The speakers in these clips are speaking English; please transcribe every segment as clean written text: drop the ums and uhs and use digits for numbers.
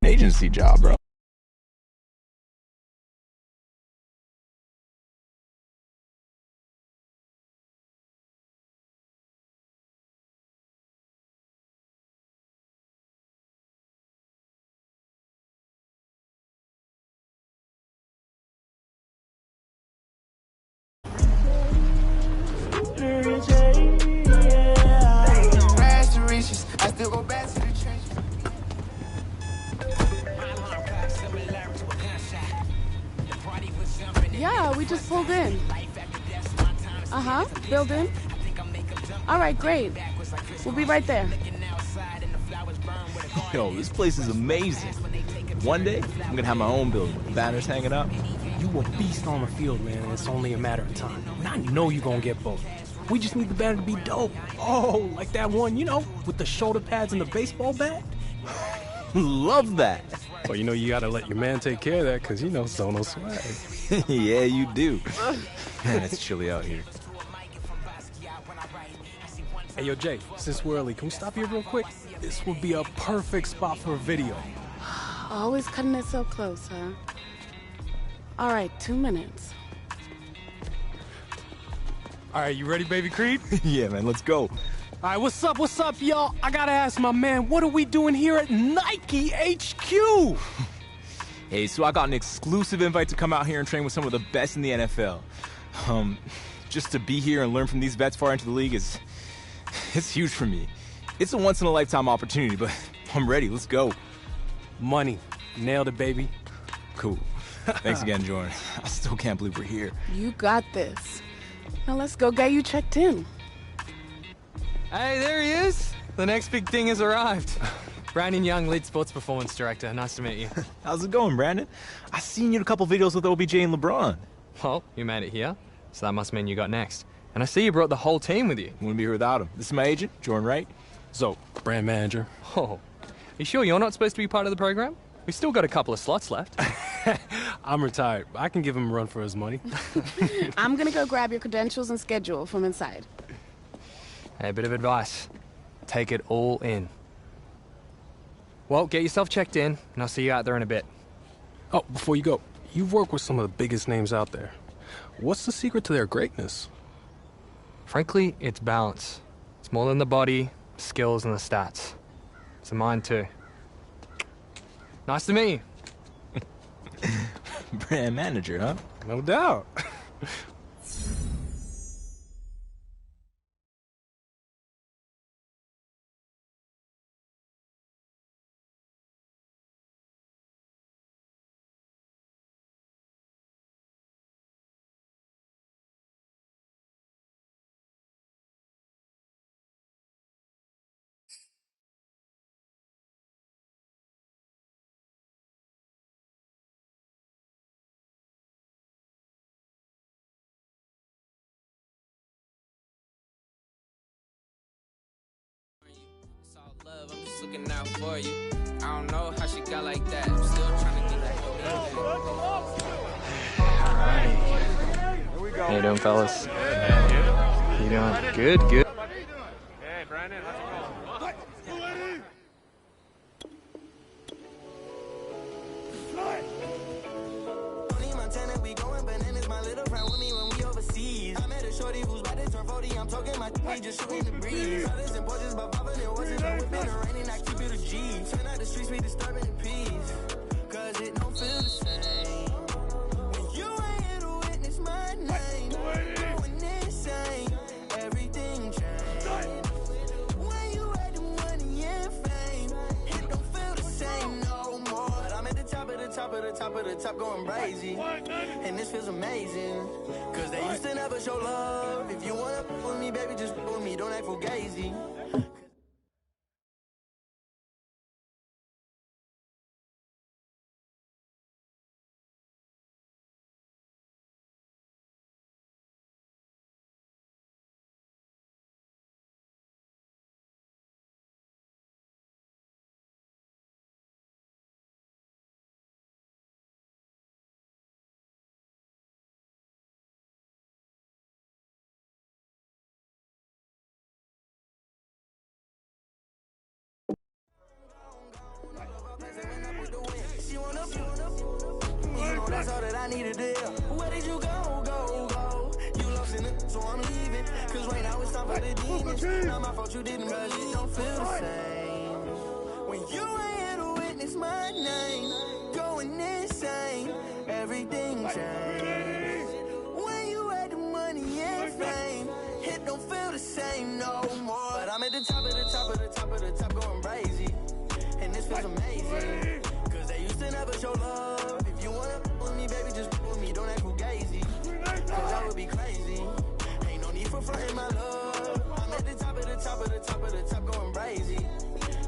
agency job, bro. I still go back to the trenches. Yeah, we just pulled in. Uh-huh, building. All right, great. We'll be right there. Yo, this place is amazing. One day, I'm gonna have my own building with banners hanging up. You a beast on the field, man, and it's only a matter of time. And I know you're gonna get both. We just need the banner to be dope. Oh, like that one, with the shoulder pads and the baseball bat? Love that. Well, you gotta let your man take care of that, because Zono swag. Yeah, you do. Man, it's chilly out here. Hey, yo, Jay, since we're early, can we stop here real quick? This would be a perfect spot for a video. Always cutting it so close, huh? All right, 2 minutes. All right, you ready, baby Creed? Yeah, man, let's go. All right, what's up, y'all? I gotta ask my man, what are we doing here at Nike HQ? Hey, so I got an exclusive invite to come out here and train with some of the best in the NFL. Just to be here and learn from these vets far into the league it's huge for me. It's a once-in-a-lifetime opportunity, but I'm ready. Let's go. Money. Nailed it, baby. Cool. Thanks again, Jordan. I still can't believe we're here. You got this. Now let's go get you checked in. Hey, there he is. The next big thing has arrived. Brandon Young, lead sports performance director. Nice to meet you. How's it going, Brandon? I seen you in a couple videos with OBJ and LeBron. Well, you made it here, so that must mean you got next. And I see you brought the whole team with you. Wouldn't be here without him. This is my agent, Jordan Wright. So, brand manager. Oh, you sure you're not supposed to be part of the program? We still got a couple of slots left. I'm retired. I can give him a run for his money. I'm gonna go grab your credentials and schedule from inside. Hey, a bit of advice. Take it all in. Well, get yourself checked in, and I'll see you out there in a bit. Oh, before you go, you've worked with some of the biggest names out there. What's the secret to their greatness? Frankly, it's balance. It's more than the body, skills, and the stats. It's the mind, too. Nice to meet you. Brand manager, huh? No doubt. Love, I'm just looking out for you. I don't know how she got like that. I'm still trying to get that. How you doing, fellas? How you doing? Good, good. Hey, Brandon, let's go. We going bananas, my little friend with me when we overseas. I met a shorty who's about to turn 40. I'm talking my we just shooting the breeze. Brothers and boys but popping, it wasn't no whipping or raining. I keep it a G. Turn out the streets, we disturbing the peace. Cause it don't feel the same. When you ain't here to witness my name. Going insane. Everything changed. When you had the money and fame, it don't feel the same no more. But I'm at the top of the top of the top of the top going crazy. And this feels amazing. Cause they used to never show love. If you wanna with me, baby, just with me. Don't act fugazi. You know that's all that I need to do. Where did you go, go, go? You lost in it, so I'm leaving. Cause right now it's time for the demons. Not my fault you didn't rush it, don't feel the same. When you ain't here to witness my name, going insane, everything changed. When you had the money and fame, it don't feel the same no more. But I'm at the top of the top of the top of the top going crazy. And this feels amazing. Cause they used to never show love. If you wanna with me, baby, just with me, don't act fugazi. Cause that would be crazy. Ain't no need for fronting my love. I'm at the top of the top of the top of the top going crazy.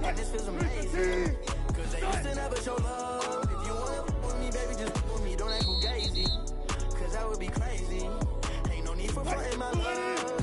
And this feels amazing. Cause they used to never show love. If you wanna with me, baby, just with me, don't act fugazi. Cause that would be crazy. Ain't no need for fronting my love.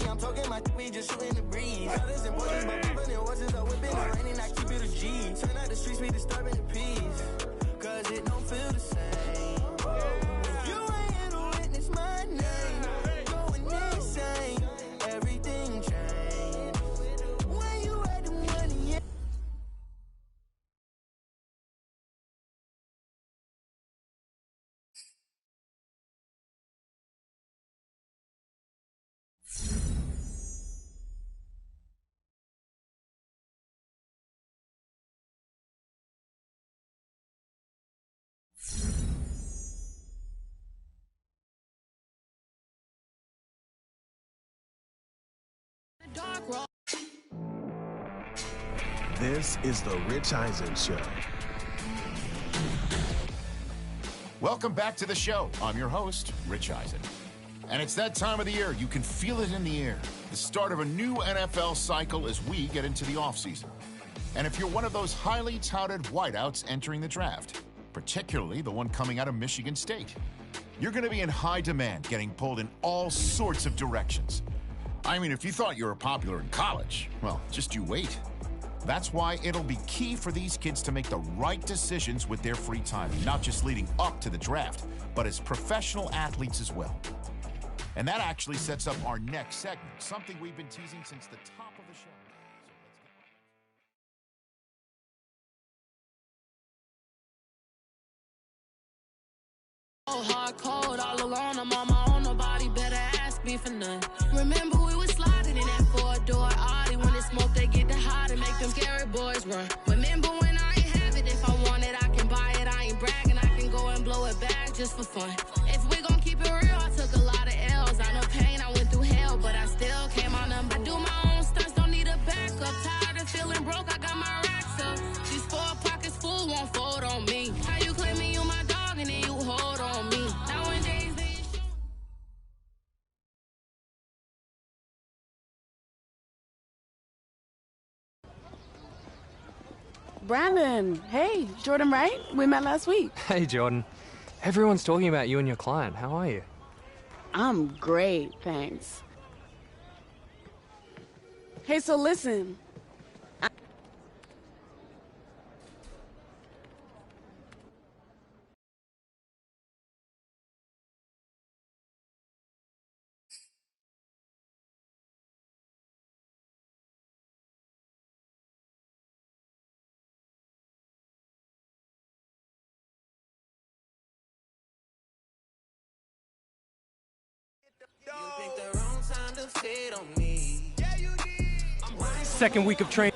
I'm talking my we just shooting the breeze. Others and boys but popping it wasn't a whipping or raining. I keep it a G. Turn out the streets be disturbing the peace. Cause it don't feel the same. You ain't here to witness my name. Going insane. Everything changed. When you had the money. This is the Rich Eisen Show. Welcome back to the show. I'm your host, Rich Eisen. And it's that time of the year. You can feel it in the air. The start of a new NFL cycle as we get into the offseason. And if you're one of those highly touted wideouts entering the draft, particularly the one coming out of Michigan State, you're going to be in high demand, getting pulled in all sorts of directions. I mean, if you thought you were popular in college, well, just you wait. That's why it'll be key for these kids to make the right decisions with their free time, not just leading up to the draft, but as professional athletes as well. And that actually sets up our next segment, something we've been teasing since the top of the show. Hard cold, all alone, I'm on my own, nobody better ask me for none. Remember we was sliding in that four-door Audi. When it smoke, they get the hot and make them scary boys run. Remember when I ain't have it, if I want it, I can buy it. I ain't bragging, I can go and blow it back just for fun. If we gon' keep it real, I took a lot of L's. I know pain, I went through hell, but I still came on them. I do my own stunts, don't need a backup. Tired of feeling broke, I got my racks up. These 4 pockets full won't fold on me. How you claiming you my dog and then you hold on me? Nowadays they Brandon, hey, Jordan, right? We met last week. Hey, Jordan. Everyone's talking about you and your client. How are you? I'm great, thanks. Hey, so listen. Second week of training.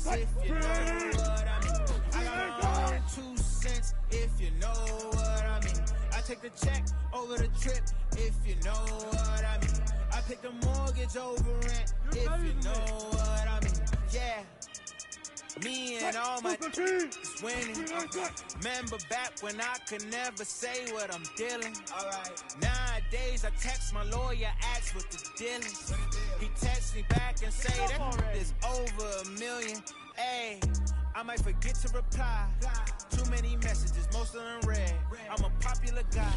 If you know what I mean. I got my own 2 cents, if you know what I mean. I take the check over the trip, if you know what I mean. I pick the mortgage over rent, if you know what I mean. Yeah. Me and all my is winning. Remember back when I could never say what I'm dealing. Nowadays I text my lawyer, ask what the deal is. He texts me back and say that is over $1 million. Hey, I might forget to reply. Too many messages. hustling red. I'm a popular guy.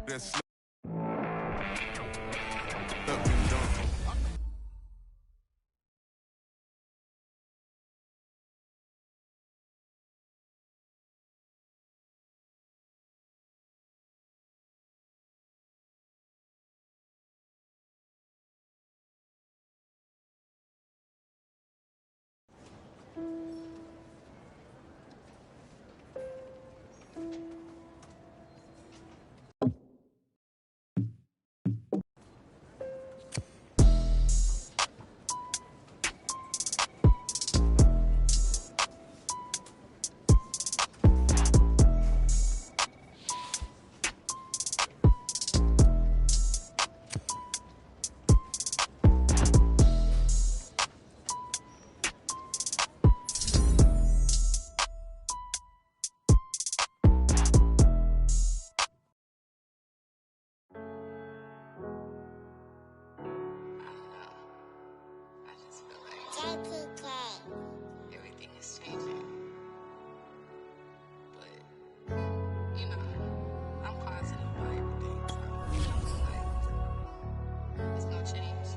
That's Everything is changing. But, you know, I'm positive about everything. So, like, there's no change.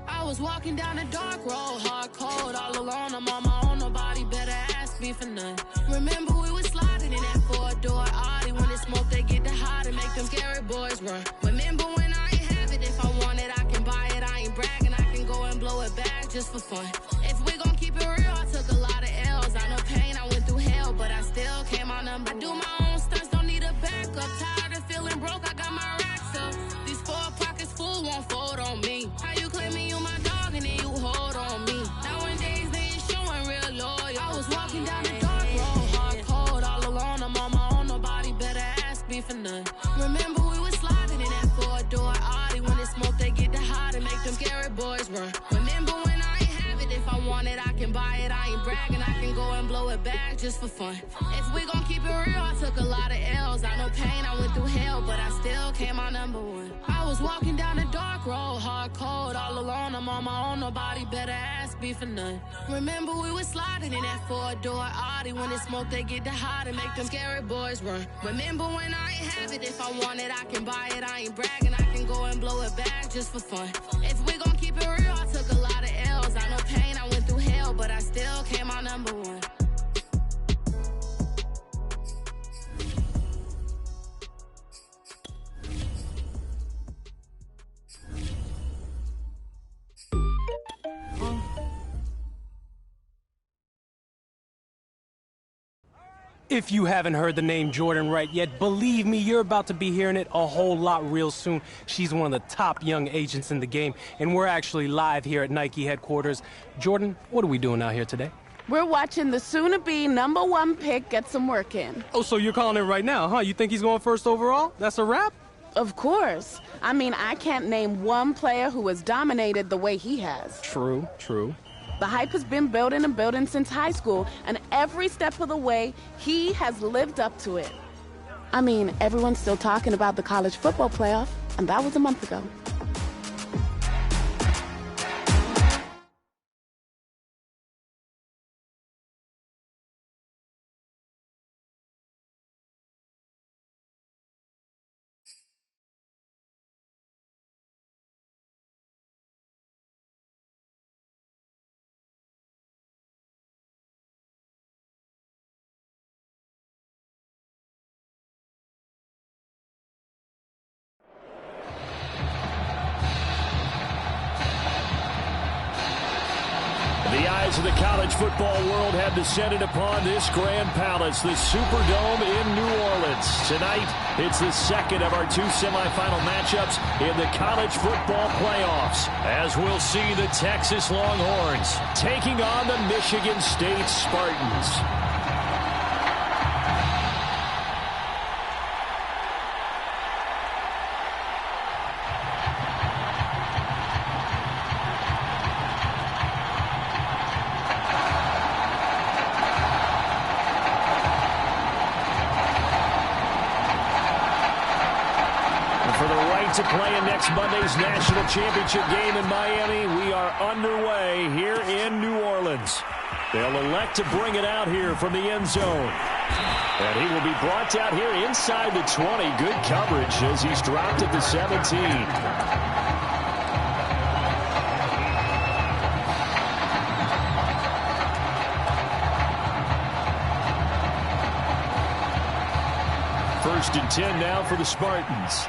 I was walking down a dark road, hard cold, all alone. I'm on my own, nobody better ask me for none. Remember we was sliding in that four-door Audi. When it smoke, they get the hot and make them scary boys run. Remember when I ain't have it, if I want it, I can buy it. I ain't bragging, I can go and blow it back just for fun. If we gon' keep it real, I took a lot of L's. I know pain, I went through hell, but I still came out number. I do my own stunts, don't need a backup. Tired of feeling broke, I got my racks up. These 4 pockets full won't fold on me. How you claiming you my dog and then you hold on me? Nowadays they ain't showing real loyal. I was walking down the dark road, hard cold, all alone. I'm on my own, nobody better ask me for none. Remember we was sliding in that 4-door Audi. When it smoke, they get the hot and make them scary boys run. Remember when I ain't have it, if I want it, I can buy it. I ain't bragging, I can go and blow it back just for fun. If we gon' keep it real, I took a lot of L's. I know pain, I went through hell, but I still came out number 1. I was walking down a dark road, hard cold, all alone. I'm on my own, nobody better ask me for none. Remember we was sliding in that 4-door Audi. When it smoke, they get the hot and make them scary boys run. Remember when I ain't have it, if I want it, I can buy it. I ain't bragging, I can go and blow it back just for fun. If we gon' keep it real, I took a lot of L's. I know pain, I went through hell, but I still came out number 1. If you haven't heard the name Jordan Wright yet, believe me, you're about to be hearing it a whole lot real soon. She's one of the top young agents in the game, and we're actually live here at Nike headquarters. Jordan, what are we doing out here today? We're watching the soon-to-be #1 pick get some work in. Oh, so you're calling it right now, huh? You think he's going first overall? That's a wrap? Of course. I mean, I can't name one player who has dominated the way he has. True. The hype has been building and building since high school, and every step of the way, he has lived up to it. I mean, everyone's still talking about the college football playoff, and that was a month ago. The eyes of the college football world have descended upon this grand palace, the Superdome in New Orleans. Tonight, it's the second of our two semifinal matchups in the college football playoffs, as we'll see the Texas Longhorns taking on the Michigan State Spartans. To play in next Monday's national championship game in Miami, we are underway here in New Orleans. They'll elect to bring it out here from the end zone. And he will be brought out here inside the 20. Good coverage as he's dropped at the 17. First and 10 now for the Spartans.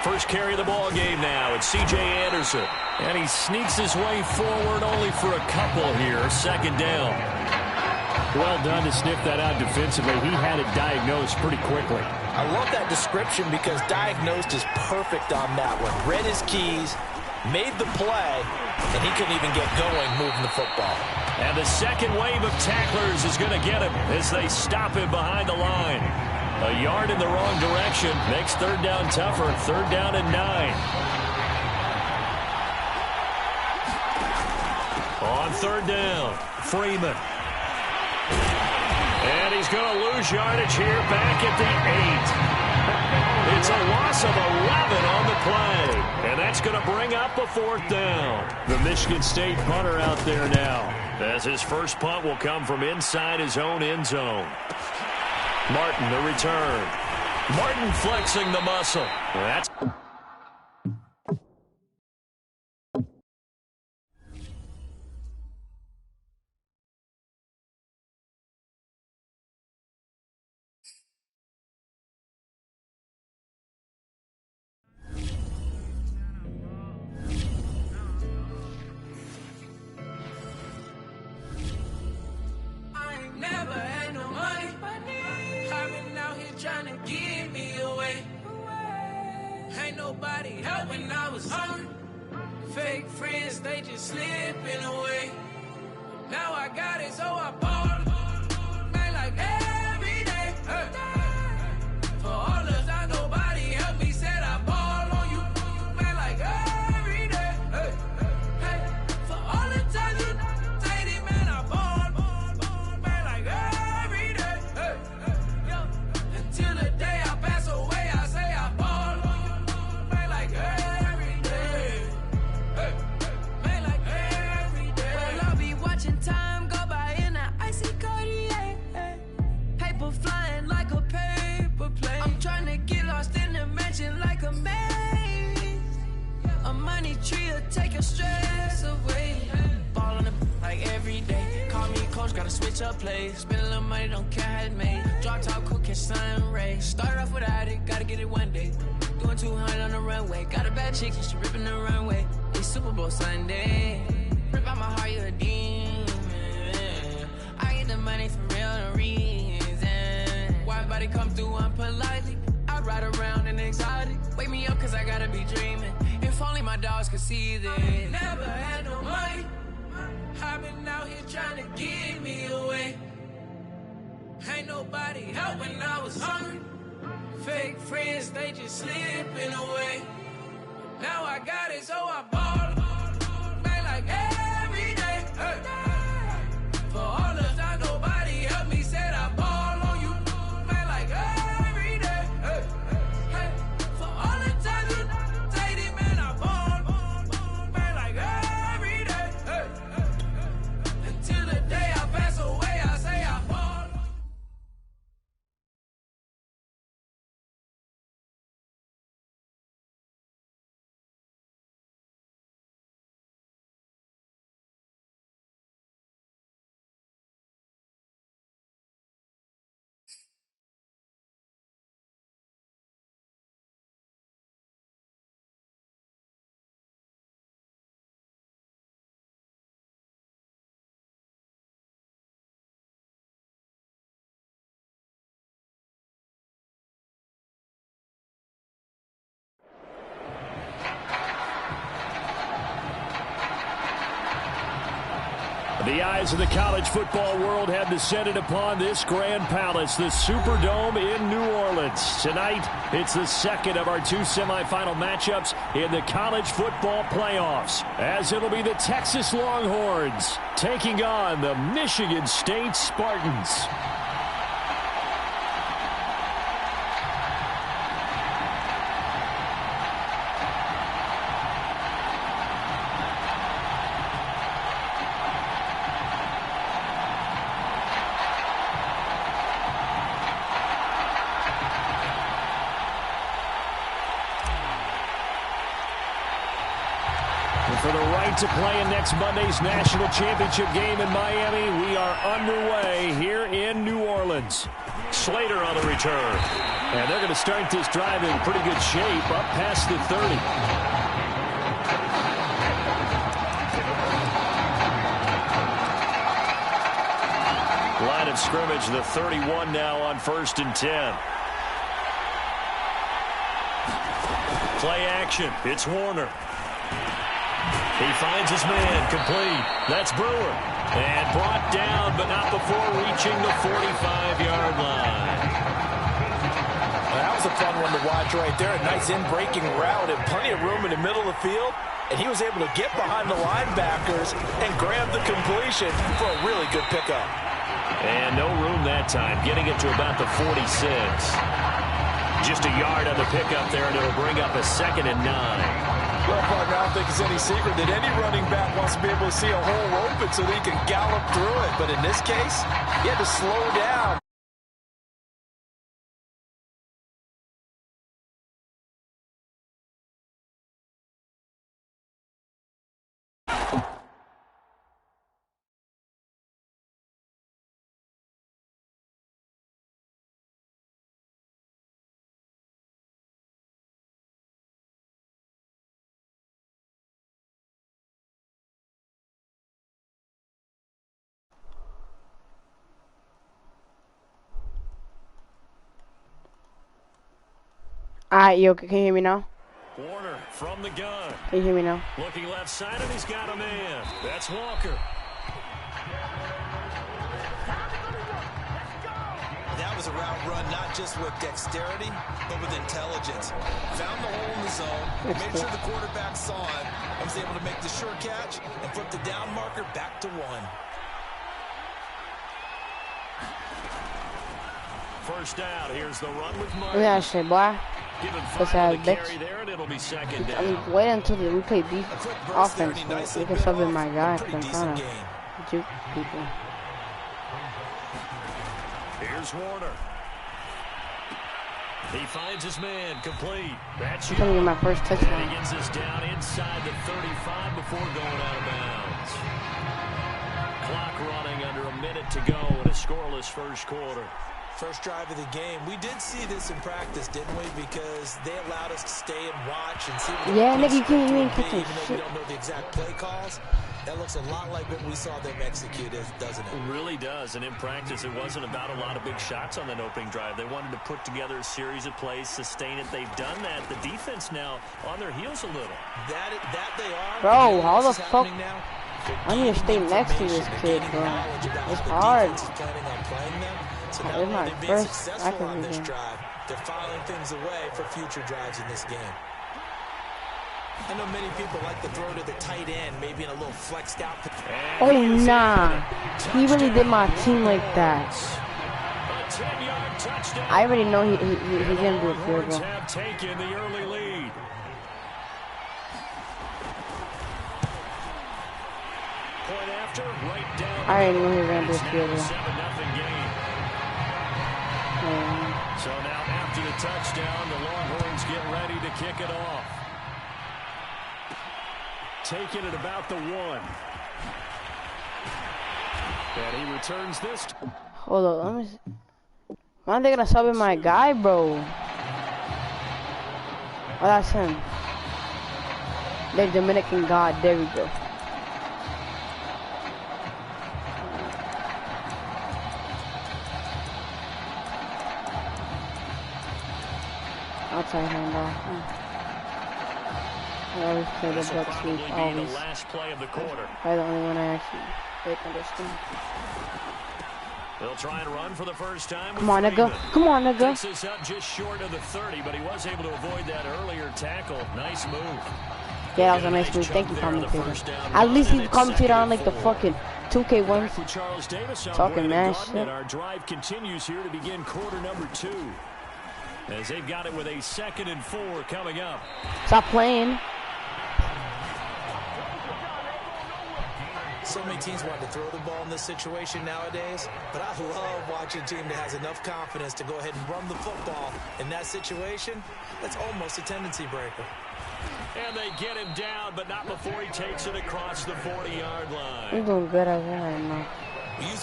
First carry of the ball game now. It's C.J. Anderson. And he sneaks his way forward only for a couple here. Second down. Well done to sniff that out defensively. He had it diagnosed pretty quickly. I love that description because diagnosed is perfect on that one. Read his keys, made the play, and he couldn't even get going moving the football. And the second wave of tacklers is going to get him as they stop him behind the line. A yard in the wrong direction makes third down tougher. Third down and 9. On third down, Freeman. And he's going to lose yardage here back at the 8. It's a loss of 11 on the play. And that's going to bring up a fourth down. The Michigan State punter out there now, as his first punt will come from inside his own end zone. Martin, the return. Martin flexing the muscle. That's... Fake friends, they just slipping away. Now I got it, so I ball. Man, like every day. For all the time nobody helped me, said I ball on you. Man, like every day. For all the time you dated, man, I ball. Man, like every day. Until the day I pass away, I say I ball. Man, like every day. Man, like every day. Well, I'll be watching time go by in an icy Cartier. Paper flying like a paper plane. I'm trying to get lost in the mansion like a maze. A money tree will take your stress away. Ball on the like every day. Call me coach, gotta switch up plays. Spend a little money, don't care how it made. Drop top, cool, catch sun rays. Start off without it, gotta get it one day. Doing 200 on the runway. Got a bad chick, she ripping the runway. It's Super Bowl Sunday. Rip out my heart, you a demon. I get the money for real no reason. Why everybody come through unpolitely? I ride around in anxiety. Wake me up cause I gotta be dreaming. If only my dogs could see this. Never had no money. I've been out here trying to give me away. Ain't nobody helping, I was hungry. Fake friends, they just slipping away. Now I got it, so I ball. Man, like every day. Hey. For all the time nobody helped me, said I ball on you. Man, like every day. Hey. Hey. For all the times you dated, man, I ball. Man, like every day. Hey. Until the day I pass away, I say I ball. The eyes of the college football world have descended upon this grand palace, the Superdome in New Orleans. Tonight, it's the second of our two semifinal matchups in the college football playoffs, as it'll be the Texas Longhorns taking on the Michigan State Spartans. For the right to play in next Monday's national championship game in Miami, we are underway here in New Orleans. Slater on the return. And they're going to start this drive in pretty good shape, up past the 30. Line of scrimmage, the 31 now on 1st and 10. Play action. It's Warner. He finds his man, complete. That's Brewer. And brought down, but not before reaching the 45-yard line. That was a fun one to watch right there. A nice in-breaking route and plenty of room in the middle of the field. And he was able to get behind the linebackers and grab the completion for a really good pickup. And no room that time, getting it to about the 46. Just a yard on the pickup there, and it'll bring up a 2nd and 9. Well, partner, I don't think it's any secret that any running back wants to be able to see a hole open so that he can gallop through it. But in this case, he had to slow down. Alright, yo, can you hear me now? Warner from the gun. Can you hear me now? Looking left side, and he's got a man. That's Walker. That was a route run, not just with dexterity, but with intelligence. Found the hole in the zone, made sure the quarterback saw it, and was able to make the sure catch and flip the down marker back to 1. First down, here's the run with Martin. Yeah, shit, boy. Puss ass bitch. There, and it'll be 2nd down. I'm waiting until we play offense so we can sub in my guy because I'm trying to juke people. Here's Warner. He finds his man, complete. That's I'm trying to get my first touchdown. And he gets us down inside the 35 before going out of bounds. Clock running under a minute to go in a scoreless first quarter. First drive of the game. We did see this in practice, didn't we? Because they allowed us to stay and watch and see what nigga, you can't even catch even shit. though we don't know the exact play calls. That looks a lot like what we saw them execute, doesn't it? It really does, and in practice, it wasn't about a lot of big shots on that opening drive. They wanted to put together a series of plays, sustain it. They've done that. The defense now on their heels a little. That they are. Bro, how the fuck? I need to stay next to this kid, bro. It's hard. So It's my first on this drive. They're filing things away for future drives in this game. I know many people like to throw to the tight end, maybe in a little flexed out. Oh, nah. He really did my team like that. I already know he's going to do a field goal. Have taken the early lead. Point after, right down. I already know he was going to do a field goal. 7-0 game. So now after the touchdown, the Longhorns get ready to kick it off. Taking it about the 1. And he returns this. Hold on, let me see. Why are they gonna sub in my guy, bro? Oh, that's him. The Dominican God, there we go. Outside handoff. I always play the butt sweep, always. The last play of the quarter. Probably the only one I actually understand. They'll try and run for the first time. Come on, nigga. Come on, nigga. Takes this up just short of the 30, but he was able to avoid that earlier tackle. Nice move. Yeah, that was a nice move. Thank you, commentator. At least he's commentator on like the fucking 2K ones. Talking mad shit. Our drive continues here to begin quarter number 2. As they've got it with a 2nd and 4 coming up. Stop playing. So many teams want to throw the ball in this situation nowadays, but I love watching a team that has enough confidence to go ahead and run the football. In that situation, that's almost a tendency breaker. And they get him down, but not before he takes it across the 40-yard line. He's doing good as well right now.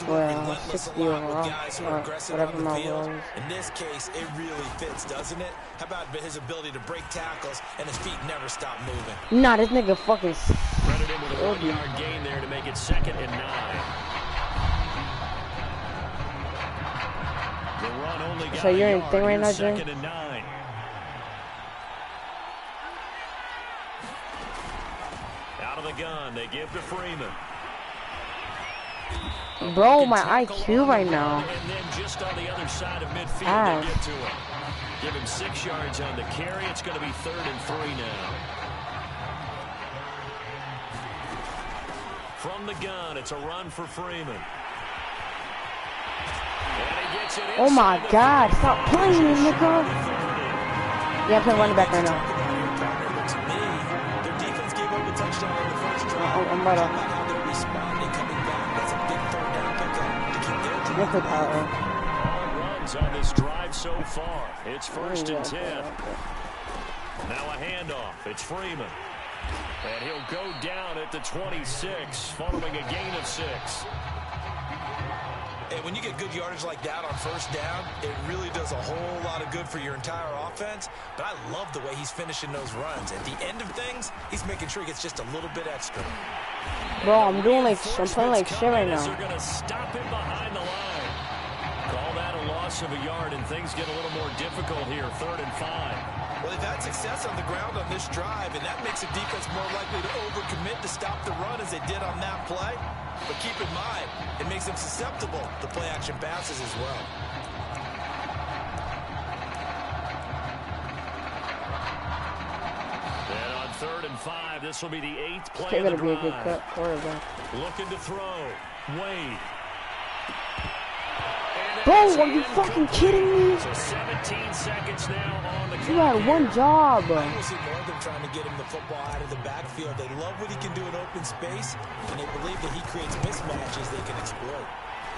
Well, 60 overall, or whatever my goal is. In this case, it really fits, doesn't it? How about his ability to break tackles and his feet never stop moving? Nah, this nigga fucking. Running in with a 1-yard gain there to make it 2nd and 9. The run only got So you're in thing right now, Jay? 2nd and 9. Out of the gun, they give to Freeman. Bro, my IQ right now. And then just on the other side of midfield, they get to him. Give him 6 yards on the carry. It's going to be 3rd and 3 now. From the gun, it's a run for Freeman. Oh my God! Stop playing, nigga. Yeah, I'm playing running back right now. I'm right off. Runs on this drive so far. It's 1st and 10. Now a handoff. It's Freeman. And he'll go down at the 26, following a gain of 6. And when you get good yardage like that on 1st down, it really does a whole lot of good for your entire offense. But I love the way he's finishing those runs. At the end of things, he's making sure he gets just a little bit extra. Bro, I'm playing like shit right now. They're going to stop him behind the line. Call that a loss of a yard, and things get a little more difficult here. 3rd and 5. Well, they've had success on the ground on this drive, and that makes a defense more likely to overcommit to stop the run as they did on that play. But keep in mind, it makes them susceptible to play-action passes as well. And on 3rd and 5, this will be the 8th play It's of the gonna be a good drive. quarterback. Looking to throw. Wade. Bro, are you fucking kidding me? So 17 seconds now on the You had one job. I will see more of them trying to get him the football out of the backfield. They love what he can do in open space, and they believe that he creates mismatches they can exploit.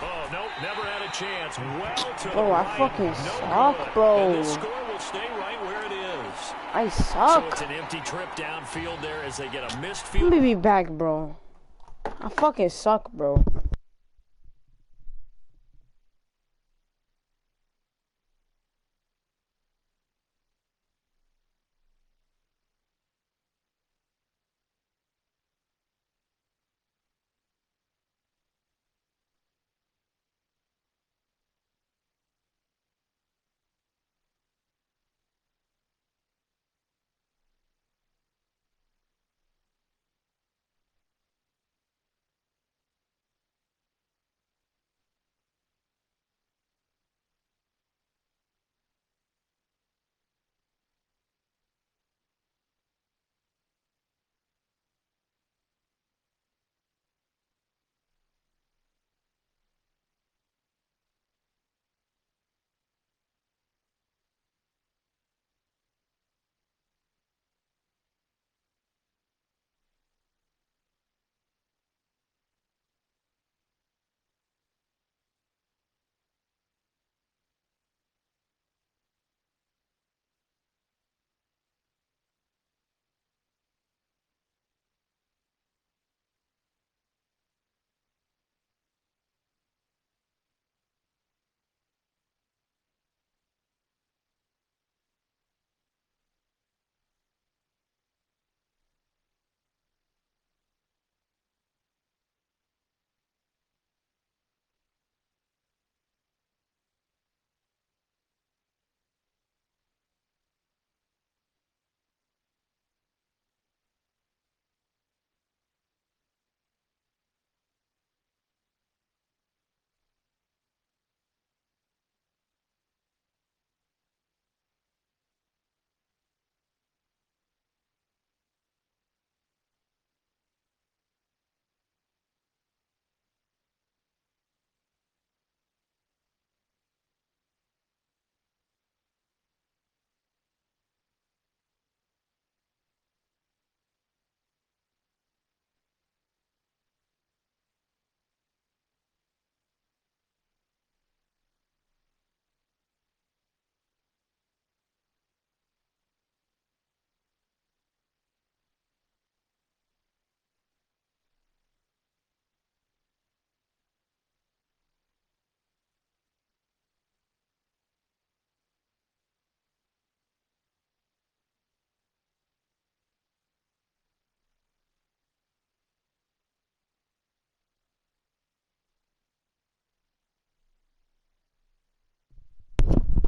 Oh, nope, never had a chance. Well to Bro, the I right. fucking No suck, good. bro. And this score will stay right where it is. I So suck. it's an empty trip downfield there as they get a missed Let field. me be back, bro. I fucking suck, bro.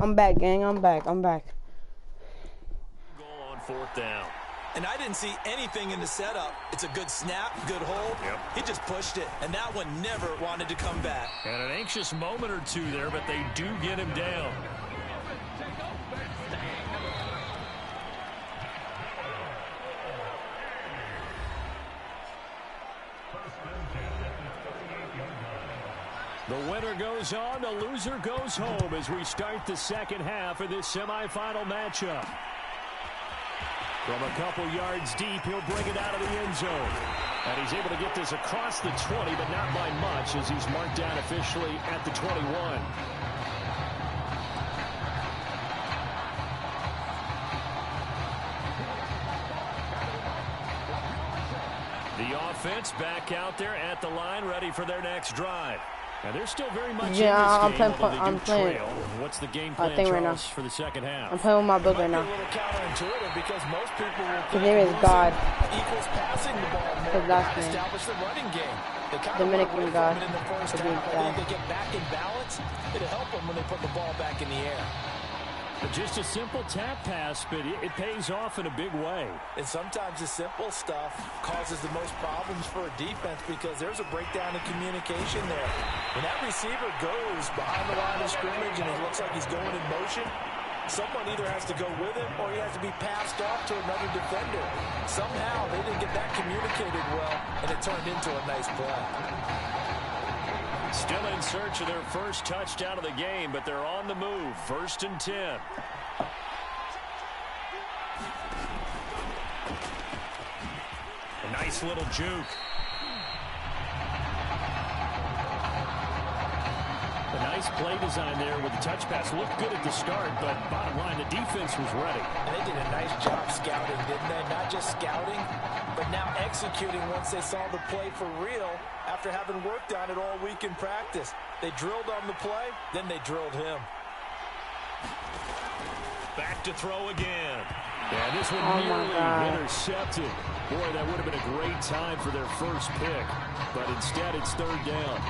I'm back, gang. I'm back. I'm back. Goal on 4th down. And I didn't see anything in the setup. It's a good snap, good hold. Yep. He just pushed it, and that one never wanted to come back. And an anxious moment or two there, but they do get him down. The winner goes on, the loser goes home as we start the second half of this semifinal matchup. From a couple yards deep, he'll bring it out of the end zone. And he's able to get this across the 20, but not by much as he's marked down officially at the 21. The offense back out there at the line, ready for their next drive. And they're still very much in this game, I'm playing. What's the game plan, right now. for the second half? I'm playing with my build right now. A little counterintuitive because most people will His name is God. equals passing the ball more, His last name. establish the running game. They kind Dominican of God. in the first To be half. I think exact. they get back in balance. It'll help them when they put the ball back in the air. Just a simple tap pass, but it pays off in a big way. And sometimes the simple stuff causes the most problems for a defense because there's a breakdown in communication there. When that receiver goes behind the line of scrimmage and it looks like he's going in motion, someone either has to go with him or he has to be passed off to another defender. Somehow they didn't get that communicated well, and it turned into a nice play. Still in search of their first touchdown of the game, but they're on the move. 1st and 10. A nice little juke. A nice play design there with the touch pass. Looked good at the start, but bottom line, the defense was ready. And they did a nice job scouting, didn't they? Not just scouting, but now executing once they saw the play for real after having worked on it all week in practice. They drilled on the play, then they drilled him. Back to throw again. And this one nearly intercepted. Boy, that would have been a great time for their first pick. But instead, it's 3rd down.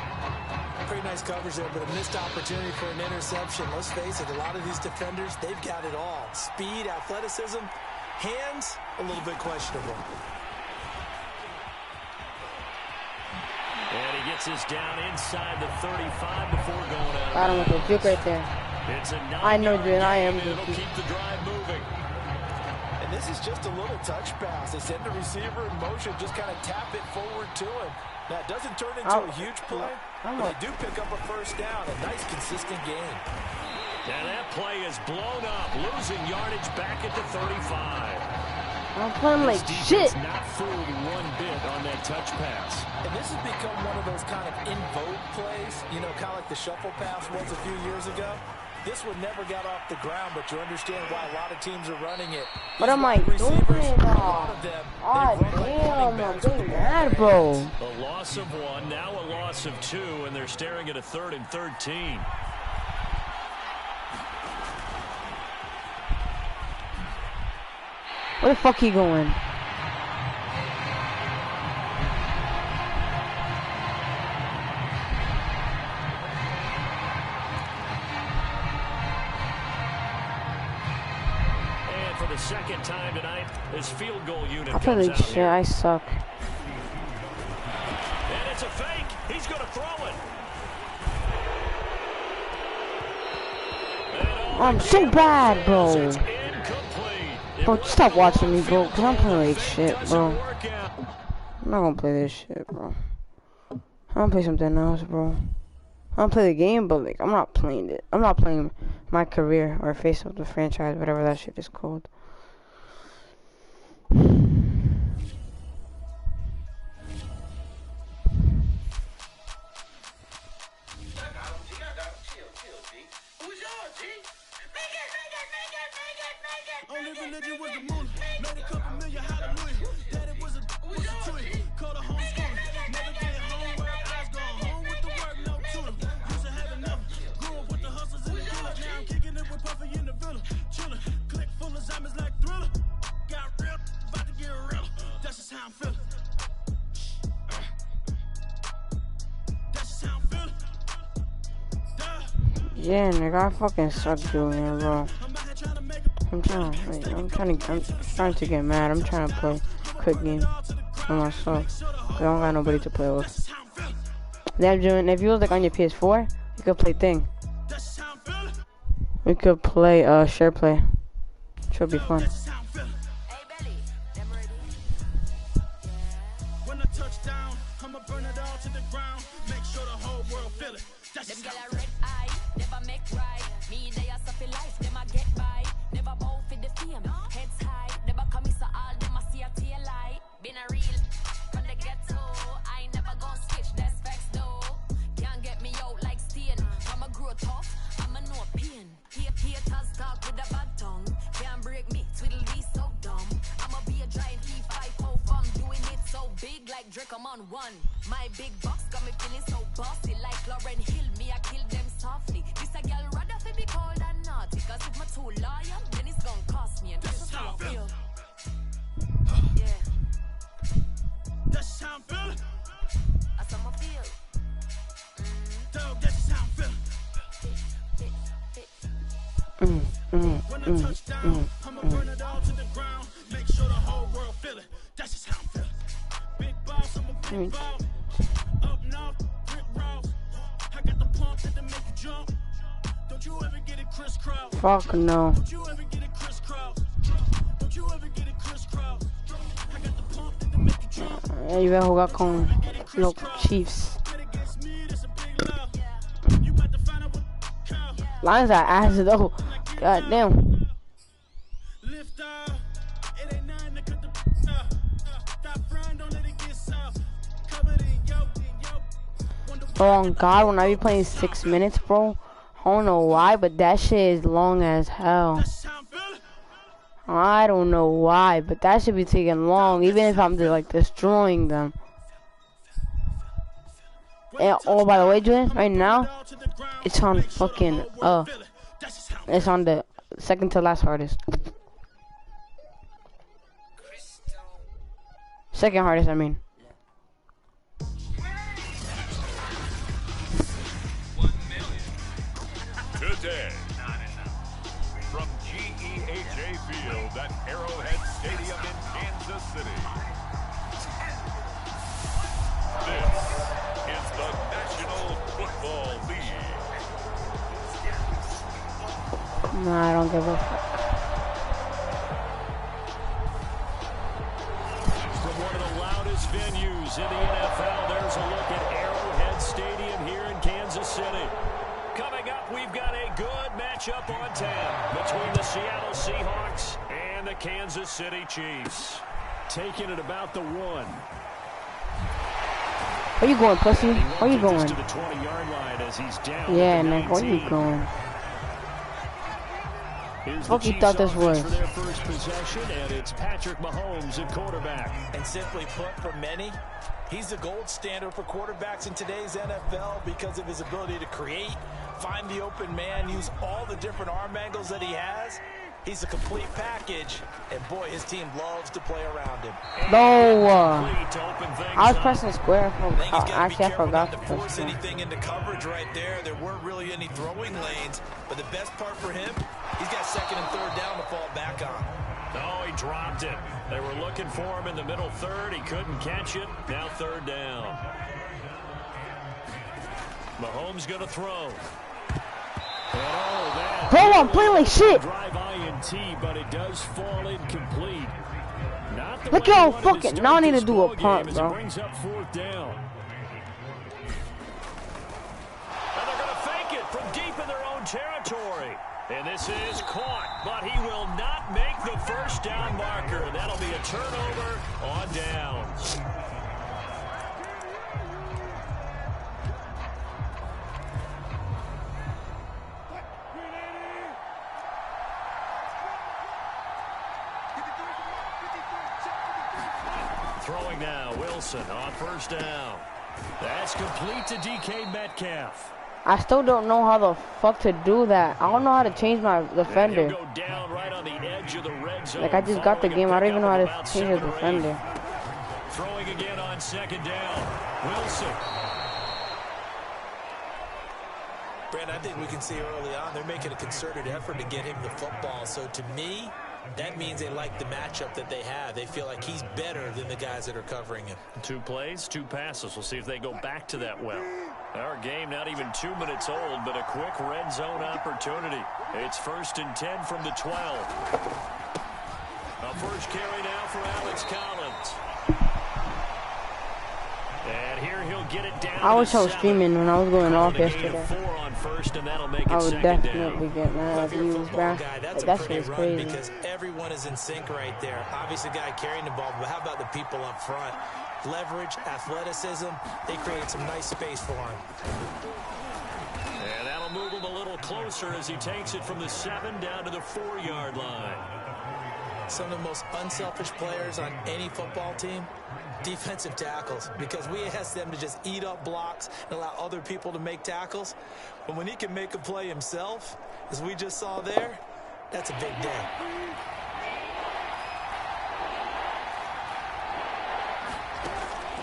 Pretty nice coverage there, but a missed opportunity for an interception. Let's face it, a lot of these defenders, they've got it all. Speed, athleticism, hands, a little bit questionable. And he gets this down inside the 35 before going out. I don't want to juke right there. It's a I know, dude. I am it'll juking. keep the drive moving. And this is just a little touch pass. They send the receiver in motion, just kind of tap it forward to him. Now, it doesn't turn into a huge play, but they do pick up a first down. A nice, consistent game. And that play is blown up, losing yardage back at the 35. I'm playing like shit. Not fooled one bit on that touch pass. And this has become one of those kind of in vogue plays, you know, kind of like the shuffle pass was a few years ago. This one never got off the ground, but you understand why a lot of teams are running it. What am I doing? Damn, I'm getting mad, bro. A loss of 1, now a loss of 2, and they're staring at a 3rd and 13. Where the fuck he going? And for the second time tonight, his field goal unit I feel comes like out shit. here. I suck. And it's a fake. He's going to throw it. I'm so bad, bro. Bro, stop watching me, bro, because I'm playing like shit, bro. I'm not gonna play this shit, bro. I'm gonna play something else, bro. I'm gonna play the game, but, like, I'm not playing it. I'm not playing my career or face of the franchise, whatever that shit is called. Only religion was the moon. Made a couple million, hallelujah. Daddy was a twin. Called a homeschooling. Never get home where eyes gone. Home with the work, no tutor. Used to have enough. Grew up with the hustlers in the village. Now I'm kicking it with Puffy in the villa. Chillin'. Click full of zombies like Thriller. Got real. About to get real. That's just how I'm feeling. That's just how I'm feeling. Yeah, nigga, I fucking suck doing it, bro. I'm trying to get mad. I'm trying to play quick game for myself. 'Cause I don't got nobody to play with. Then, June, if you was like on your PS4, you could play thing. We could play share play. Should be fun. I'm on one. My big box got me feeling so bossy. Like Lauren Hill, me I kill them softly. This a girl rather fi be cold than naughty. Cause if my too loyal, then it's gonna cost me. And this is how I feel. Yeah. That's how I feel. That's how I feel. Dog, that's how I feel. When I touch down, I'ma burn it all to the ground. Make sure the whole world feel it. That's just how I feel. Big boss, I'm a big boss. Up north, Rick Ross. I got the pump that make you jump. Don't you ever get it crisscross. Fuck no. Don't you ever get it crisscross. Don't you ever get it crisscross. I got the pump that make you jump. Aí vai jogar com no Chiefs. Lions are ass though. God damn. Oh God, when I be playing 6 minutes, bro, I don't know why, but that shit is long as hell. I don't know why, but that should be taking long, even if I'm just like destroying them. And, oh, by the way, Julian, right now, it's on fucking, it's on the second to last hardest. Second hardest, I mean. Today, from GEHA Field at Arrowhead Stadium in Kansas City, this is the National Football League. No, I don't give a fuck. From one of the loudest venues in the NFL, there's a look at Arrowhead Stadium here in Kansas City. Coming up, we've got a good matchup on tap between the Seattle Seahawks and the Kansas City Chiefs. Taking it about the 1. Where you going, pussy? Where you going? To the 20-yard line as he's down. Yeah, man, where you going? Fuck you thought this was? For their first possession, and it's Patrick Mahomes at quarterback. And simply put, for many, he's the gold standard for quarterbacks in today's NFL because of his ability to create, find the open man, use all the different arm angles that he has. He's a complete package, and boy, his team loves to play around him. No, I was pressing square. Actually, I forgot to force anything into coverage right there. There weren't really any throwing lanes, but the best part for him, he's got second and third down to fall back on. Oh, he dropped it. They were looking for him in the middle third. He couldn't catch it. Now third down. Mahomes going to throw. Bro, I'm playing like shit. Drive INT, but it does fall incomplete. Look at how fucking now I need to do a punt, bro. Brings up fourth down. And they're going to fake it from deep in their own territory. And this is caught, but he will not make the first down marker. That'll be a turnover on downs. Throwing now, Wilson on first down. That's complete to DK Metcalf. I still don't know how the fuck to do that. I don't know how to change my defender. Go down right on the edge of the red zone. Like I just got the game. I don't even know how to change the defender. Throwing again on second down. Wilson. Brandon, I think we can see early on they're making a concerted effort to get him the football. So to me, that means they like the matchup that they have. They feel like he's better than the guys that are covering him. 2 plays, 2 passes. We'll see if they go back to that well. Our game not even 2 minutes old, but a quick red zone opportunity. It's 1st and 10 from the 12. A first carry now for Alex Collins. And here he'll get it down. I was streaming when I was going off yesterday. 4 on first, and that'll make it I would definitely down. get mad if he was back. That's a pretty run because everyone is in sync right there. Obviously, the guy carrying the ball, but how about the people up front? Leverage, athleticism, they created some nice space for him. And that'll move him a little closer as he takes it from the 7 down to the 4-yard line. Some of the most unselfish players on any football team, defensive tackles, because we ask them to just eat up blocks and allow other people to make tackles. But when he can make a play himself, as we just saw there, that's a big day.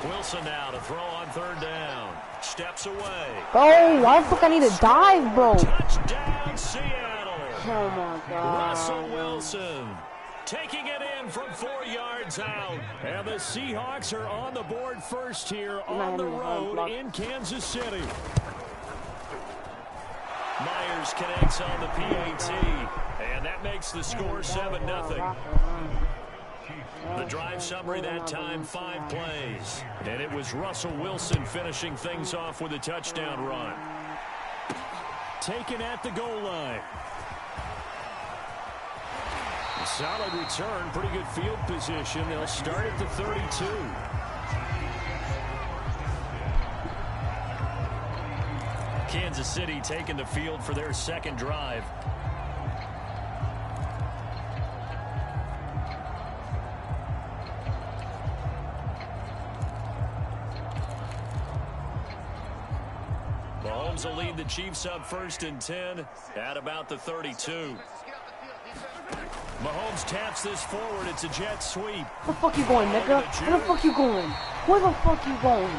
Wilson now to throw on 3rd down. Steps away. Oh, why the fuck I need to dive, bro? Touchdown, Seattle. Oh my God. Russell Wilson taking it in from 4 yards out. And the Seahawks are on the board first here on the road in Kansas City. Myers connects on the PAT. And that makes the score 7-0. The drive summary that time, 5 plays. And it was Russell Wilson finishing things off with a touchdown run. Taken at the goal line. A solid return, pretty good field position. They'll start at the 32. Kansas City taking the field for their 2nd drive. Mahomes will lead the Chiefs up 1st and 10 at about the 32. Mahomes taps this forward. It's a jet sweep. Where the fuck you going, nigga? Where the fuck you going? Where the fuck you going?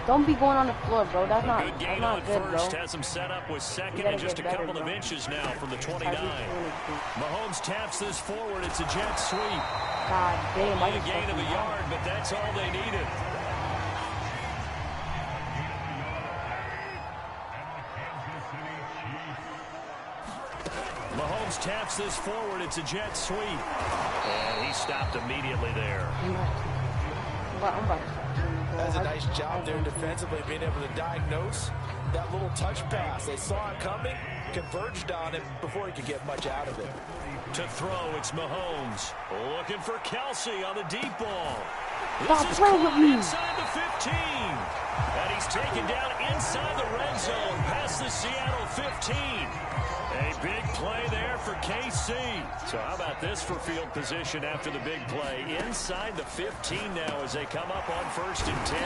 Don't be going on the floor, bro. That's not good. That's not good, bro. Has him set up with 2nd and just a couple of inches now from the 29. Mahomes taps this forward. It's a jet sweep. God damn, Only a gain of a yard, but that's all they needed. Mahomes taps this forward. It's a jet sweep. And he stopped immediately there. That's a nice job there defensively, being able to diagnose that little touch pass. They saw it coming, converged on him before he could get much out of it. To throw, it's Mahomes. Looking for Kelsey on the deep ball. Stop playing with me. Inside the 15. And he's taken down inside the red zone past the Seattle 15. A big play there for KC. So how about this for field position after the big play? Inside the 15 now as they come up on 1st and 10.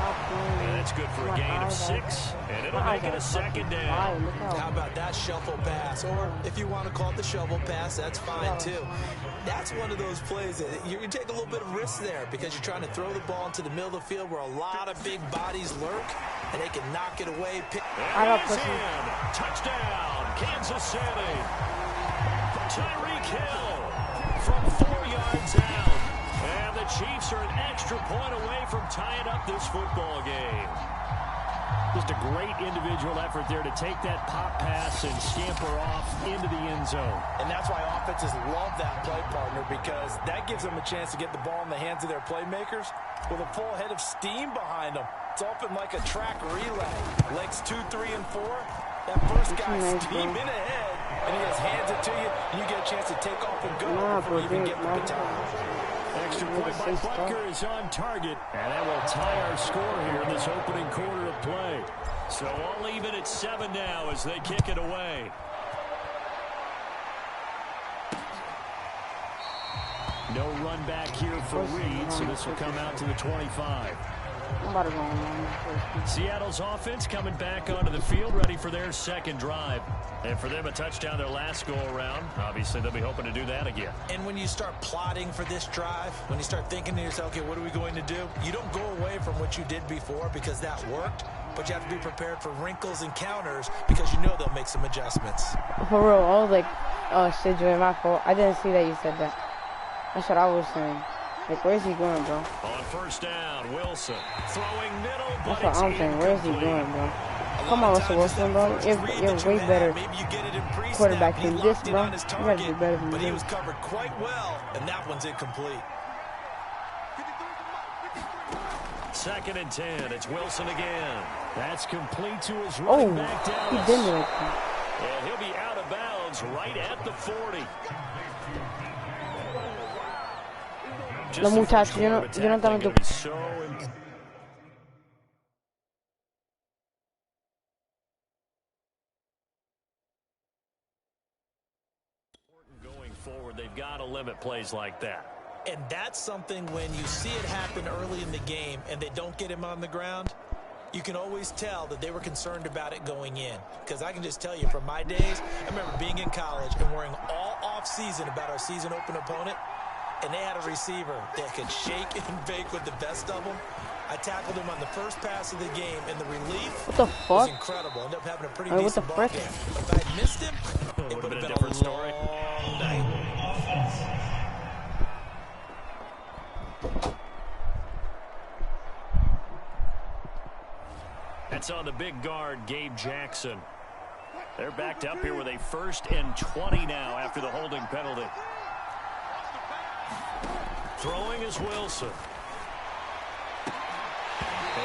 And that's good for a gain of 6. And it'll make it a 2nd down. How about that shuffle pass? Or if you want to call it the shovel pass, that's fine too. That's one of those plays that you take a little bit of risk there because you're trying to throw the ball into the middle of the field where a lot of big bodies lurk, and they can knock it away. Touchdown, Kansas City. Tyreek Hill from 4 yards out. And the Chiefs are an extra point away from tying up this football game. Just a great individual effort there to take that pop pass and scamper off into the end zone. And that's why offenses love that play, partner, because that gives them a chance to get the ball in the hands of their playmakers with a full head of steam behind them. It's open like a track relay. Legs 2, 3, and 4. That first guy's steaming ahead, and he just hands it to you, and you get a chance to take off and go before you even get the baton. Extra point by Butker is on target, and that will tie our score here in this opening quarter of play. So all even at 7 now as they kick it away. No run back here for Reed, so this will come out to the 25. Seattle's offense coming back onto the field, ready for their second drive. And for them, a touchdown their last go-around. Obviously, they'll be hoping to do that again. And when you start plotting for this drive, when you start thinking to yourself, okay, what are we going to do? You don't go away from what you did before because that worked, but you have to be prepared for wrinkles and counters because you know they'll make some adjustments. For real, I was like, oh shit, Joey, my fault. I didn't see that you said that. That's what I was saying. Like, where's he going, bro? On first down, Wilson throwing middle, That's what I'm saying. Where's he going, bro? Come on, Russell Wilson, bro. You're way better quarterback than this, bro. You gotta do better than but he this. was covered quite well, and that one's incomplete. 2nd and 10. It's Wilson again. That's complete to his Oh, running back down. he did it. And he'll be out of bounds right at the 40. Los muchachos, yo no estaba en tu... Going forward, they've got to limit plays like that. And that's something when you see it happen early in the game and they don't get him on the ground, you can always tell that they were concerned about it going in. Because I can just tell you from my days, I remember being in college and worrying all off-season about our season open opponent, and they had a receiver that could shake and bake with the best of them. I tackled him on the first pass of the game, and the relief was incredible. Ended up having a pretty decent ball game. If I had missed him, it would have been a different story. That's on the big guard, Gabe Jackson. They're backed up here with a 1st and 20 now after the holding penalty. Throwing is Wilson.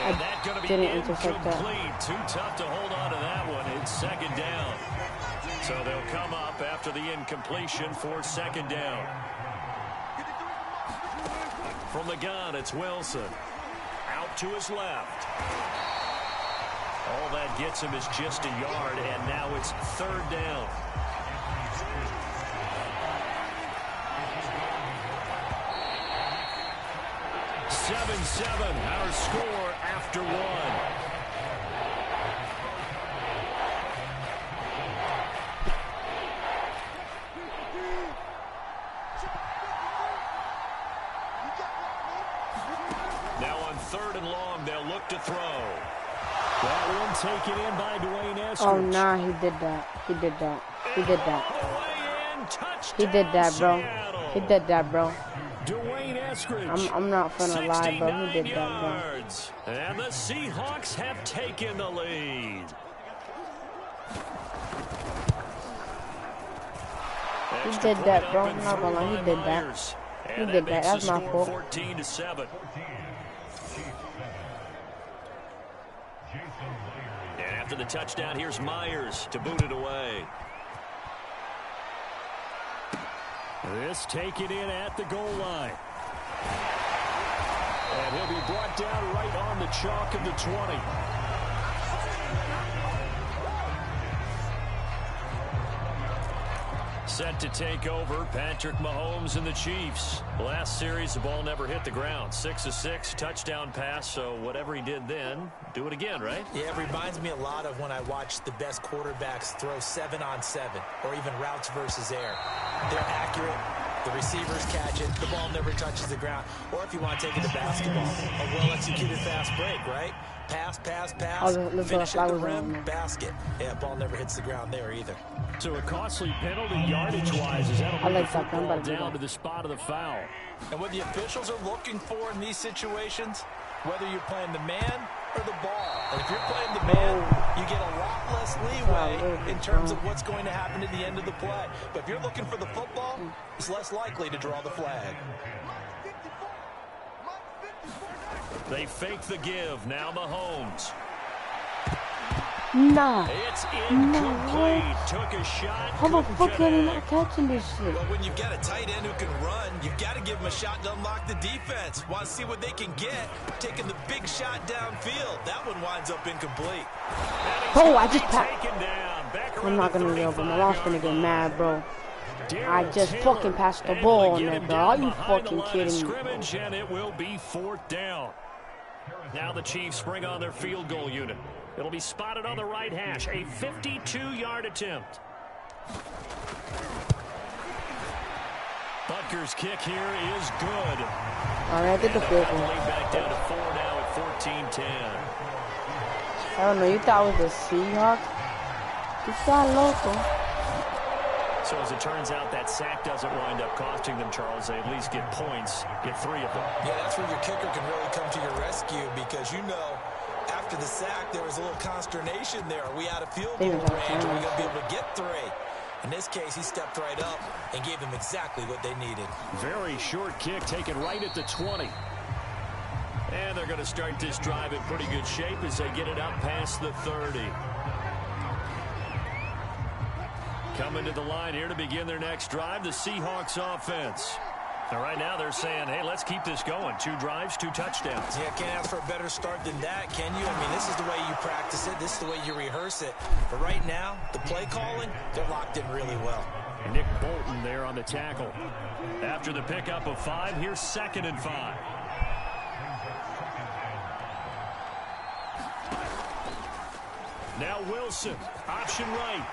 And that's going to be incomplete. Too tough to hold on to that one. It's 2nd down. So they'll come up after the incompletion for 2nd down. From the gun, it's Wilson. Out to his left. All that gets him is just a yard, and now it's 3rd down. Seven, our score after 1. Now on 3rd and long, they'll look to throw. That one taken in by Dwayne Eskridge. Oh, nah, he did that. He did that. He did that. He did that, bro. He did that, bro. Dwayne Eskridge. I'm not gonna lie, bro. He did that, bro. And the Seahawks have taken the lead. He did that, bro. I'm not gonna lie. He did that. He did that. That's my fault. 14-7. And after the touchdown, here's Myers to boot it away. This taken in at the goal line. And he'll be brought down right on the chalk of the 20. Set to take over, Patrick Mahomes and the Chiefs. Last series, the ball never hit the ground. 6 of 6, touchdown pass, so whatever he did then, do it again, right? Yeah, it reminds me a lot of when I watched the best quarterbacks throw 7-on-7, or even routes versus air. They're accurate. The receivers catch it. The ball never touches the ground. Or if you want to take it to basketball, a well-executed fast break, right? Pass, pass, pass. Finish at the rim, basket. Yeah, ball never hits the ground there either. So a costly penalty yardage-wise as that'll bring the football down to the spot of the foul. And what the officials are looking for in these situations, whether you're playing the man or the ball. And if you're playing the man, you get a lot less leeway in terms of what's going to happen at the end of the play. But if you're looking for the football, it's less likely to draw the flag. They fake the give. Now Mahomes. Nah. It's incomplete. Took a shot. How the fuck are they not catching this shit? Well, when you've got a tight end who can run, you've got to give him a shot to unlock the defense. Want to see what they can get? Taking the big shot downfield. That one winds up incomplete. Bro, I just passed. I'm not going to yell, but my mom's going to get mad, bro. I just fucking passed the ball on that, bro. Are you fucking kidding me? And it will be 4th down. Now the Chiefs bring on their field goal unit. It'll be spotted on the right hash. A 52-yard attempt. Butker's kick here is good. All right, get the field goal. Back down to 4 now at 14-10. I don't know. You thought it was the Seahawks? It's not local. So as it turns out, that sack doesn't wind up costing them, Charles. They at least get points, get 3 of them. Yeah, that's where your kicker can really come to your rescue because, you know, after the sack, there was a little consternation there. Are we out of field goal range? Are we going to be able to get 3? In this case, he stepped right up and gave them exactly what they needed. Very short kick taken right at the 20. And they're going to start this drive in pretty good shape as they get it up past the 30. Coming to the line here to begin their next drive, the Seahawks offense. And right now they're saying, hey, let's keep this going. 2 drives, 2 touchdowns. Yeah, can't ask for a better start than that, can you? I mean, this is the way you practice it. This is the way you rehearse it. But right now, the play calling, they're locked in really well. Nick Bolton there on the tackle. After the pickup of 5, here's 2nd and 5. Now Wilson, option right.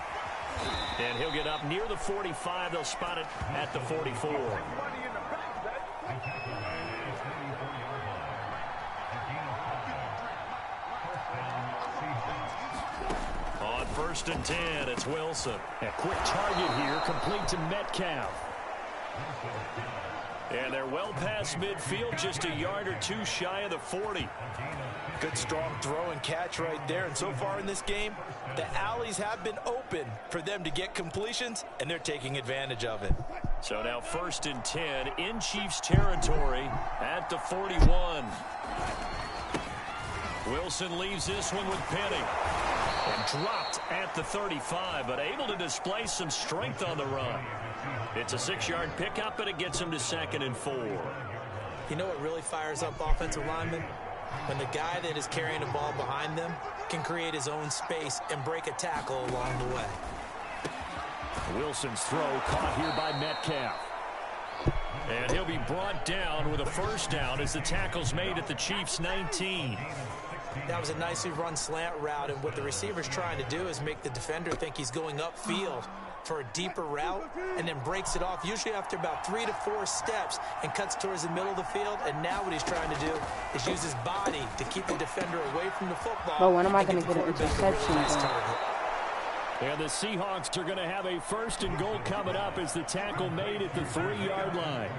And he'll get up near the 45. They'll spot it at the 44. On 1st and 10, it's Wilson. A quick target here, complete to Metcalf. And they're well past midfield, just a yard or 2 shy of the 40. Good strong throw and catch right there. And so far in this game, the alleys have been open for them to get completions, and they're taking advantage of it. So now 1st and 10 in Chiefs territory at the 41. Wilson leaves this one with Penny. And dropped at the 35, but able to display some strength on the run. It's a 6-yard pickup, and it gets him to 2nd and 4. You know what really fires up offensive linemen? When the guy that is carrying the ball behind them can create his own space and break a tackle along the way. Wilson's throw caught here by Metcalf. And he'll be brought down with a 1st down as the tackle's made at the Chiefs' 19. That was a nicely run slant route, and what the receiver's trying to do is make the defender think he's going upfield for a deeper route and then breaks it off, usually after about 3 to 4 steps, and cuts towards the middle of the field. And now what he's trying to do is use his body to keep the defender away from the football. But when am I going to get an interception? And the Seahawks are going to have a 1st and goal coming up as the tackle made at the 3-yard line.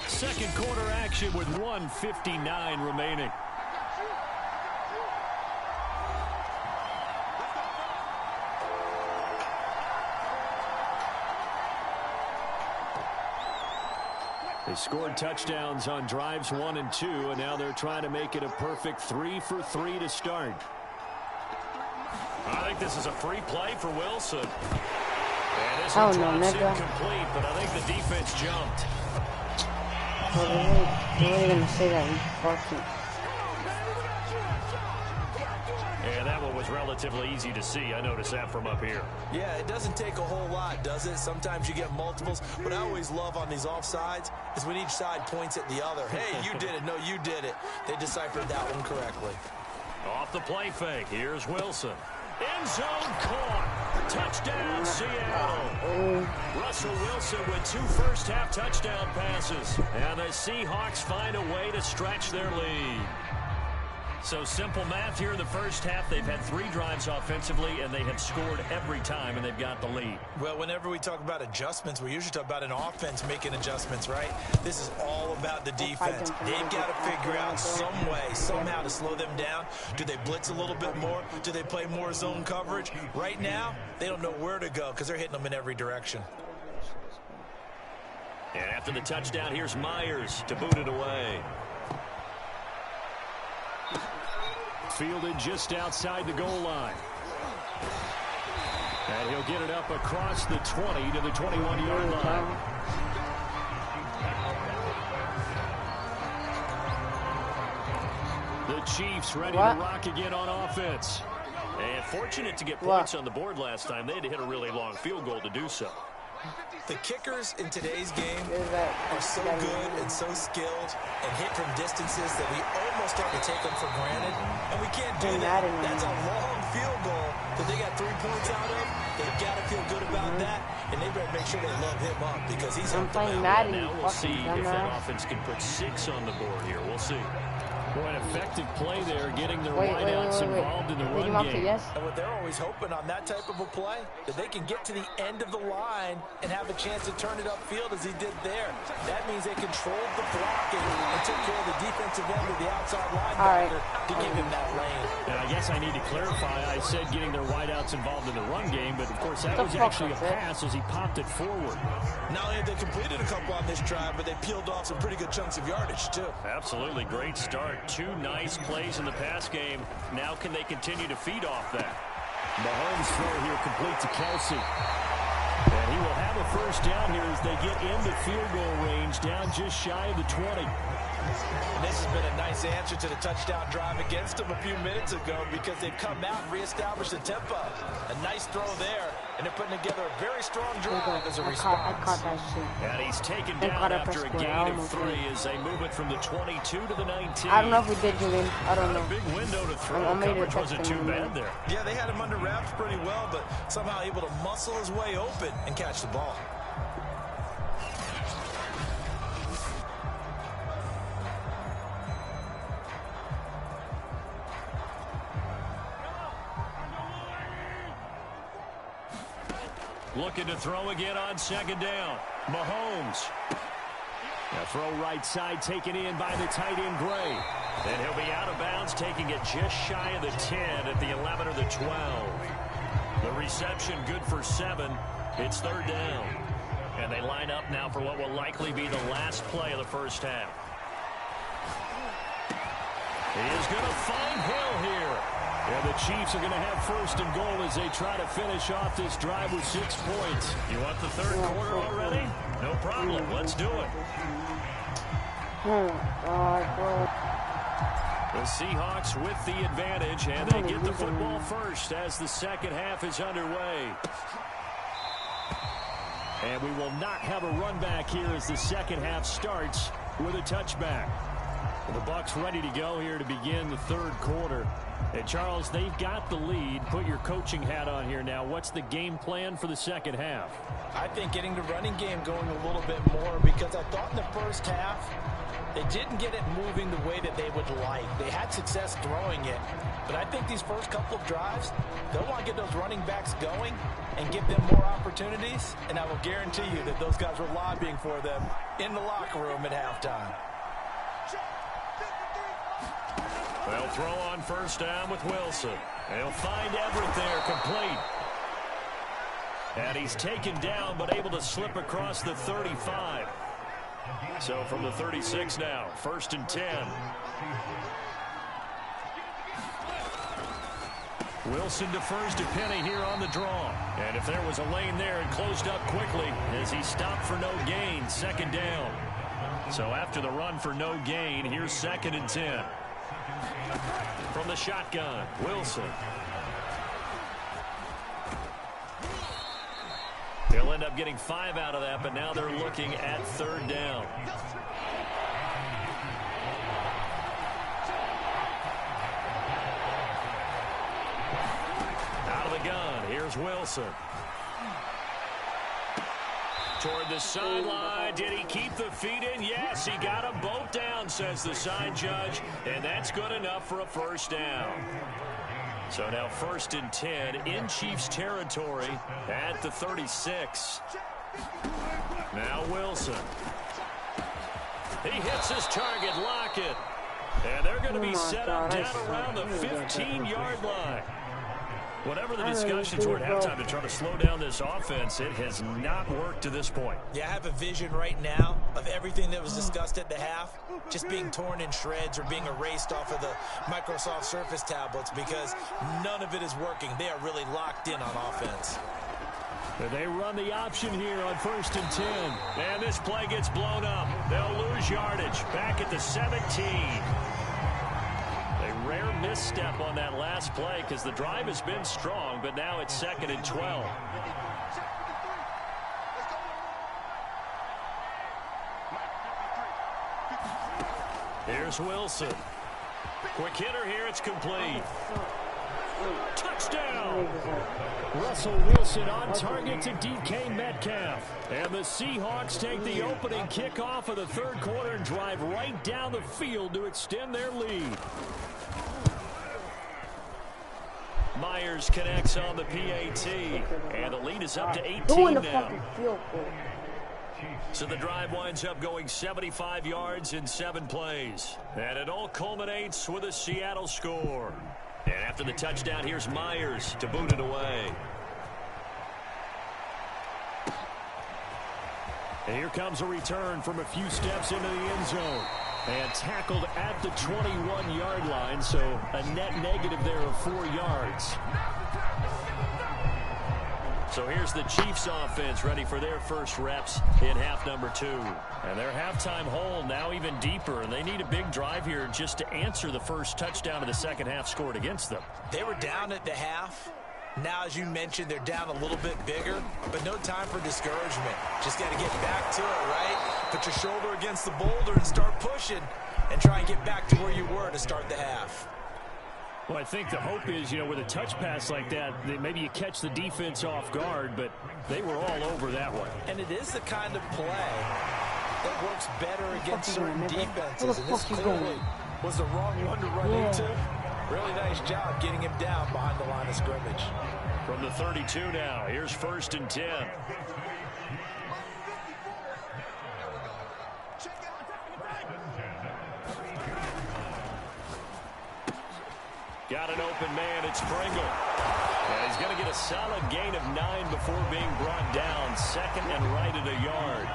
2nd quarter action with 1:59 remaining. They scored touchdowns on drives 1 and 2, and now they're trying to make it a perfect 3 for 3 to start. I think this is a free play for Wilson. And this one drops incomplete, but I think the defense jumped. Well, they're really going to say that we fucking... And that one was relatively easy to see. I noticed that from up here. Yeah, it doesn't take a whole lot, does it? Sometimes you get multiples. What I always love on these offsides is when each side points at the other. Hey, you did it. No, you did it. They deciphered that one correctly. Off the play fake. Here's Wilson. End zone caught. Touchdown, Seattle. Russell Wilson with 2 first-half touchdown passes. And the Seahawks find a way to stretch their lead. So simple math here in the first half. They've had 3 drives offensively, and they have scored every time, and they've got the lead. Well, whenever we talk about adjustments, we usually talk about an offense making adjustments, right? This is all about the defense. They've got to figure out some way, somehow to slow them down. Do they blitz a little bit more? Do they play more zone coverage? Right now, they don't know where to go because they're hitting them in every direction. And after the touchdown, here's Myers to boot it away. Fielded just outside the goal line. And he'll get it up across the 20 to the 21-yard line. The Chiefs ready to rock again on offense. And fortunate to get points on the board last time. They had to hit a really long field goal to do so. The kickers in today's game are so good and so skilled and hit from distances that we almost start to take them for granted. And we can't do that. That's a long field goal that they got 3 points out of. They've got to feel good about that. And they better make sure they love him up because he's helped them out. Madden. Now we'll see if that offense can put 6 on the board here. We'll see. Boy, an effective play there, getting their wideouts involved in the run game. And what they're always hoping on that type of a play, that they can get to the end of the line and have a chance to turn it upfield as he did there. That means they controlled the blocking and took care of the defensive end of the outside linebacker to give him that lane. And I guess I need to clarify, I said getting their wideouts involved in the run game, but of course that was actually a pass as he popped it forward. Not only have they completed a couple on this drive, but they peeled off some pretty good chunks of yardage too. Absolutely, great start. 2 nice plays in the pass game. Now can they continue to feed off that? Mahomes throw here complete to Kelsey. And he will have a first down here as they get into field goal range, down just shy of the 20. And this has been a nice answer to the touchdown drive against them a few minutes ago because they've come out and reestablished the tempo. A nice throw there, and they're putting together a very strong drive as a response. I caught that shit. And he's taken down after a gain of 3 as they move it from the 22 to the 19. I don't know if we did, Julian. I don't know. A big window to throw. Coverage wasn't too bad there. Yeah, they had him under wraps pretty well, but somehow able to muscle his way open and catch the ball. Looking to throw again on second down. Mahomes. A throw right side taken in by the tight end Gray. And he'll be out of bounds, taking it just shy of the 10 at the 11 or the 12. The reception good for 7. It's third down. And they line up now for what will likely be the last play of the first half. He is going to find Hill here. And the Chiefs are going to have first and goal as they try to finish off this drive with 6 points. You want the third quarter already? No problem. Let's do it. The Seahawks with the advantage, and they get the football first as the second half is underway. And we will not have a run back here as the second half starts with a touchback. The Bucs ready to go here to begin the third quarter. And Charles, they've got the lead. Put your coaching hat on here now. What's the game plan for the second half? I think getting the running game going a little bit more because I thought in the first half they didn't get it moving the way that they would like. They had success throwing it, but I think these first couple of drives, they'll want to get those running backs going and give them more opportunities, and I will guarantee you that those guys were lobbying for them in the locker room at halftime. They'll throw on first down with Wilson. They'll find Everett there, complete. And he's taken down, but able to slip across the 35. So from the 36 now, first and 10. Wilson defers to Penny here on the draw. And if there was a lane there, it closed up quickly as he stopped for no gain, second down. So after the run for no gain, here's second and 10. From the shotgun, Wilson. He'll end up getting 5 out of that, but now they're looking at third down. Out of the gun, here's Wilson. Toward the sideline. Did he keep the feet in? Yes, he got them both down, says the side judge, and that's good enough for a first down. So now first and 10 in Chiefs territory at the 36. Now Wilson. He hits his target, Lockett. And they're going to be set up down around the 15-yard line. Whatever the discussion toward halftime to try to slow down this offense, it has not worked to this point. Yeah, I have a vision right now of everything that was discussed at the half just being torn in shreds or being erased off of the Microsoft Surface tablets because none of it is working. They are really locked in on offense. They run the option here on first and 10. And this play gets blown up. They'll lose yardage back at the 17. Rare misstep on that last play because the drive has been strong, but now it's second and 12. Here's Wilson. Quick hitter here. It's complete. Touchdown! Russell Wilson on target to DK Metcalf. And the Seahawks take the opening kickoff of the third quarter and drive right down the field to extend their lead. Myers connects on the PAT. And the lead is up to 18 now. So the drive winds up going 75 yards in 7 plays. And it all culminates with a Seattle score. And after the touchdown, here's Myers to boot it away. And here comes a return from a few steps into the end zone. And tackled at the 21-yard line, so a net negative there of 4 yards. So here's the Chiefs offense ready for their first reps in half number 2. And their halftime hole now even deeper, and they need a big drive here just to answer the first touchdown of the second half scored against them. They were down at the half. Now, as you mentioned, they're down a little bit bigger, but no time for discouragement. Just got to get back to it, right? Put your shoulder against the boulder and start pushing and try and get back to where you were to start the half. Well, I think the hope is, with a touch pass like that, maybe you catch the defense off guard, but they were all over that one. And it is the kind of play that works better against certain defenses. And this clearly was the wrong one to run into. Really nice job getting him down behind the line of scrimmage. From the 32 now, here's 1st and 10. Got an open man, it's Pringle. And he's going to get a solid gain of 9 before being brought down. 2nd and right at a yard.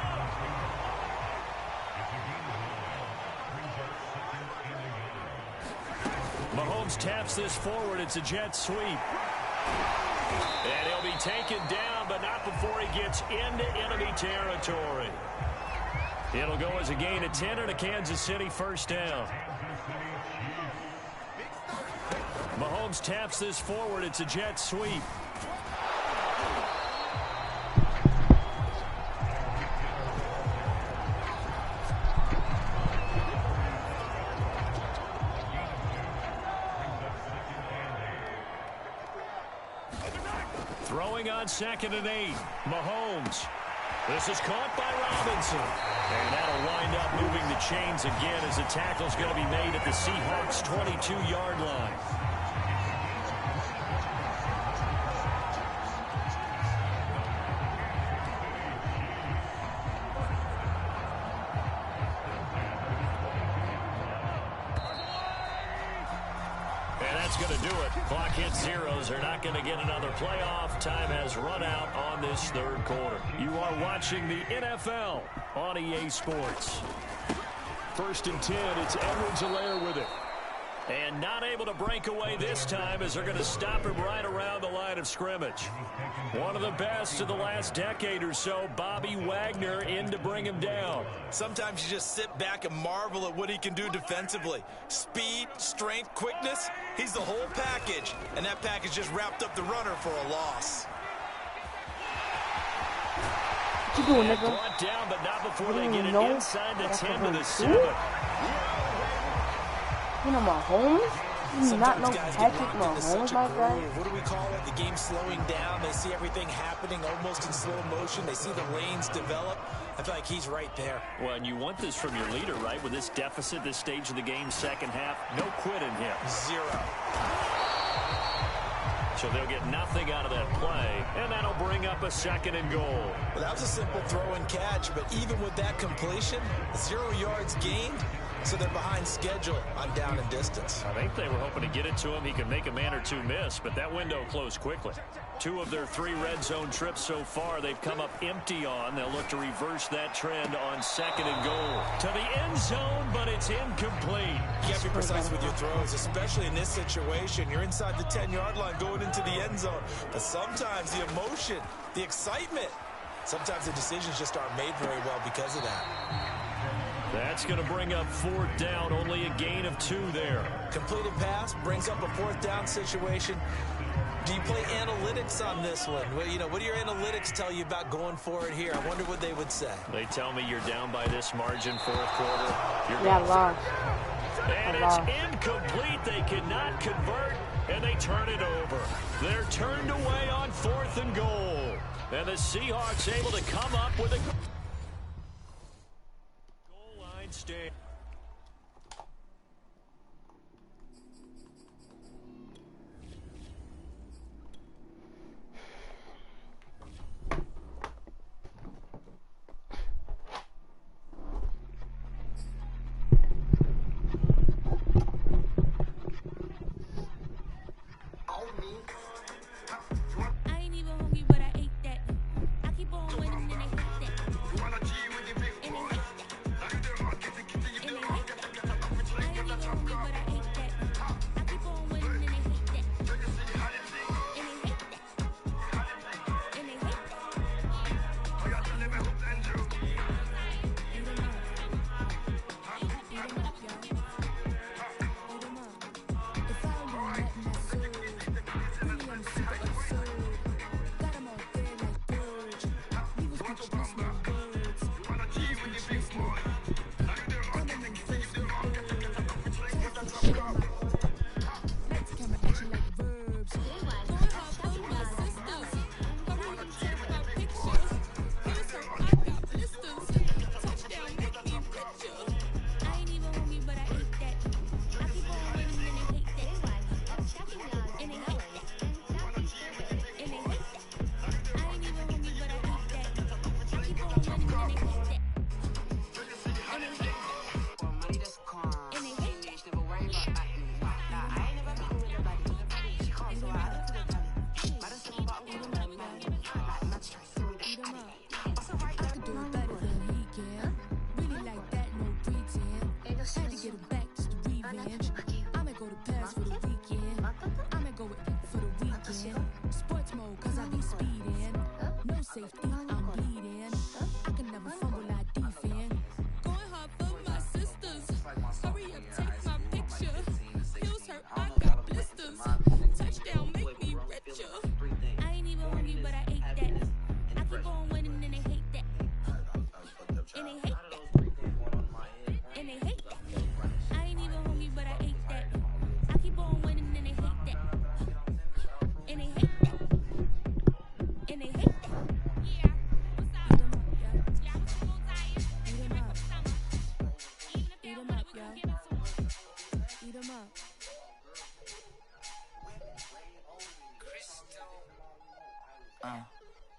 Mahomes taps this forward. It's a jet sweep. And he'll be taken down, but not before he gets into enemy territory. It'll go as a gain of 10 and a Kansas City first down. Mahomes taps this forward. It's a jet sweep. Throwing on 2nd and 8. Mahomes. This is caught by Robinson. And that'll wind up moving the chains again as the tackle's going to be made at the Seahawks' 22-yard line. Going to do it. Clock hits zeros. They're not going to get another playoff. Time has run out on this third quarter. You are watching the NFL on EA Sports. 1st and 10. It's Edwards-Helaire with it. And not able to break away this time as they're going to stop him right around the line of scrimmage. One of the best of the last decade or so, Bobby Wagner in to bring him down. Sometimes you just sit back and marvel at what he can do defensively. Speed, strength, quickness, he's the whole package. And that package just wrapped up the runner for a loss. What you doing, nigga? Brought down, but not before they get it inside the 10 to the 7. You know Mahomes? You not know Patrick Mahomes, my guy? What do we call it? The game slowing down. They see everything happening almost in slow motion. They see the lanes develop. I feel like he's right there. Well, and you want this from your leader, right? With this deficit, this stage of the game, second half, no quit in him. 0. So they'll get nothing out of that play, and that'll bring up a 2nd and goal. Well, that was a simple throw and catch, but even with that completion, 0 yards gained. So they're behind schedule on down and distance. I think they were hoping to get it to him. He could make a man or two miss, but that window closed quickly. 2 of their 3 red zone trips so far they've come up empty on. They'll look to reverse that trend on 2nd and goal. To the end zone, but it's incomplete. You got to be precise with your throws, especially in this situation. You're inside the 10-yard line going into the end zone. But sometimes the emotion, the excitement, sometimes the decisions just aren't made very well because of that. That's going to bring up 4th down, only a gain of 2 there. Completed pass brings up a 4th down situation. Do you play analytics on this one? Well, you know, what do your analytics tell you about going for it here? I wonder what they would say. They tell me you're down by this margin, 4th quarter. Yeah, lost. And it's incomplete. They cannot convert, and they turn it over. They're turned away on 4th and goal. And the Seahawks able to come up with a goal line stand.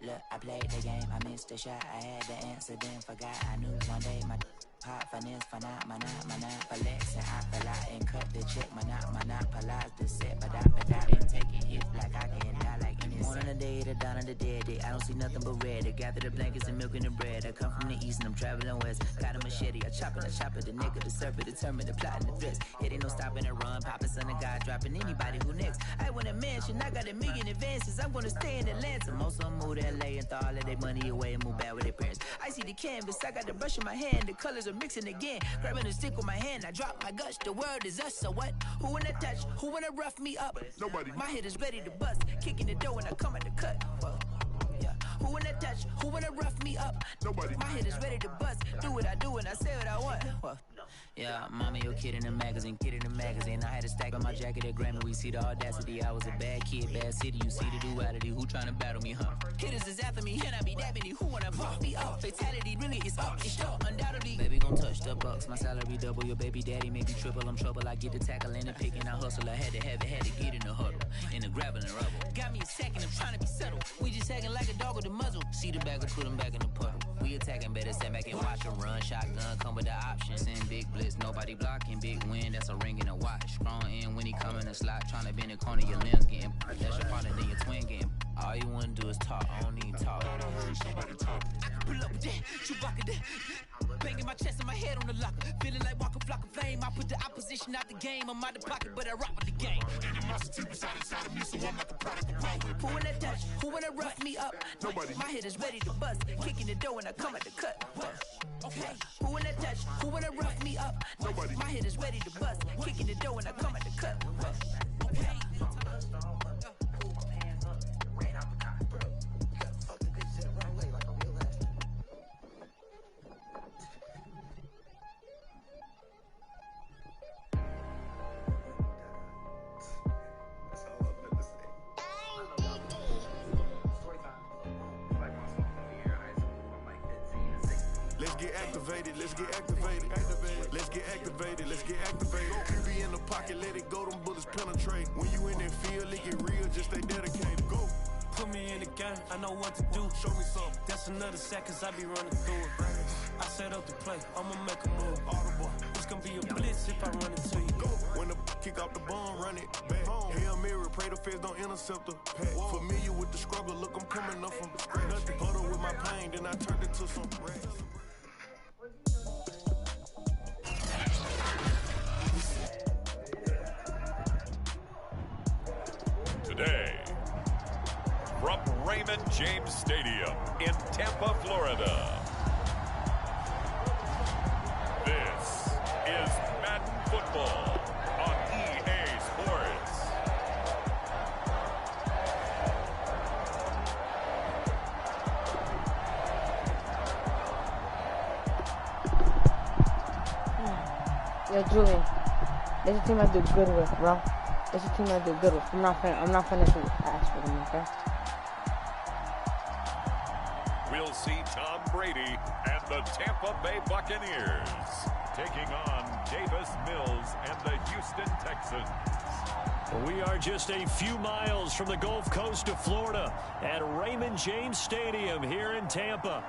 Look, I played the game, I missed the shot, I had the answer, then forgot. I knew one day my pop finesse, flex, and I fell out and cut the check, monopolize the set, but I ain't taking hits like I can die like any one on the day, the dawn of the dead day. I don't see nothing but red. I gather the blankets and milk and the bread. I come from the east and I'm traveling west. Got a machete, I chop it, the nigga, the serpent, determined, the plot and the threats. It ain't no stopping and run, popping son of God, dropping anybody who next. I want a mansion, I got a million advances. I'm gonna stay in Atlanta. Most of them move to LA and throw all of their money away and move back with their parents. I see the canvas, I got the brush in my hand, the colors are mixing again. Grabbing a stick with my hand, I drop my guts. The world is us, so what? Who wanna touch? Who wanna rough me up? Nobody. My head is ready to bust, kicking the door when I come at the cut. Whoa. Yeah. Who wanna touch? Who wanna rough me up? Nobody. My head is ready to bust. Do what I do and I say what I want. Whoa. Yeah, mama, your kid in the magazine, I had a stack on my jacket at Grammy. We see the audacity. I was a bad kid, bad city. You see the duality. Who trying to battle me, huh? Hitters is after me, and I be dabbing you. Who wanna fuck me up? Fatality really is up. It's sure, undoubtedly. Baby gon' touch the bucks. My salary double. Your baby daddy maybe triple. I'm trouble. I get the tackle and the pick and I hustle. I had to have it, had to get in the huddle. In the gravel and rubble. Got me a second, I'm trying to be settled. We just acting like a dog with a muzzle. See the bagger, put him back in the puddle. We attacking, better stand back and watch her run. Shotgun come with the option. Send big blitz, nobody blocking. Big win, that's a ring and a watch. Strong in when he come in a slot. Trying to bend the corner, your limbs getting part. That's your partner, then your twin getting. All you wanna do is talk, I don't need talk. Pull up with that, Chewbacca that. Banging my chest and my head on the locker. Feeling like walking flock of flame. I put the opposition out the game. I'm out the pocket, but I rock with the game. Animosity reside inside of me, so I'm like a product of power. Who wanna touch? Who wanna rough me up? Nobody. My head is ready to bust. Kicking the door when I come at the cut. Okay. Who wanna touch? Who wanna rough me up? Nobody. My head is ready to bust. Kicking the door when I come at the cut. Okay. Let's get activated, let's get activated. Let's get activated, let's get activated. QB in the pocket, let it go, them bullets penetrate. When you in that field, it get real, just stay dedicated. Go. Put me in the game, I know what to do. Show me something. That's another sack, cause I be running through it. I set up the play, I'ma make a move. Audible. It's gonna be a blitz if I run into you. Go. When the kick off the ball, run it back. Hail Mary, pray the feds don't intercept the pack. Familiar with the struggle, look, I'm coming up from scratch. Huddle with my pain, then I turned it to some rest. Today, from Raymond James Stadium in Tampa, Florida, this is Madden Football on EA Sports. Yo, Julian, there's a team I do good with, bro. There's a team I do good with. I'm not finna ask for them, okay? We'll see Tom Brady and the Tampa Bay Buccaneers taking on Davis Mills and the Houston Texans. We are just a few miles from the Gulf Coast of Florida at Raymond James Stadium here in Tampa.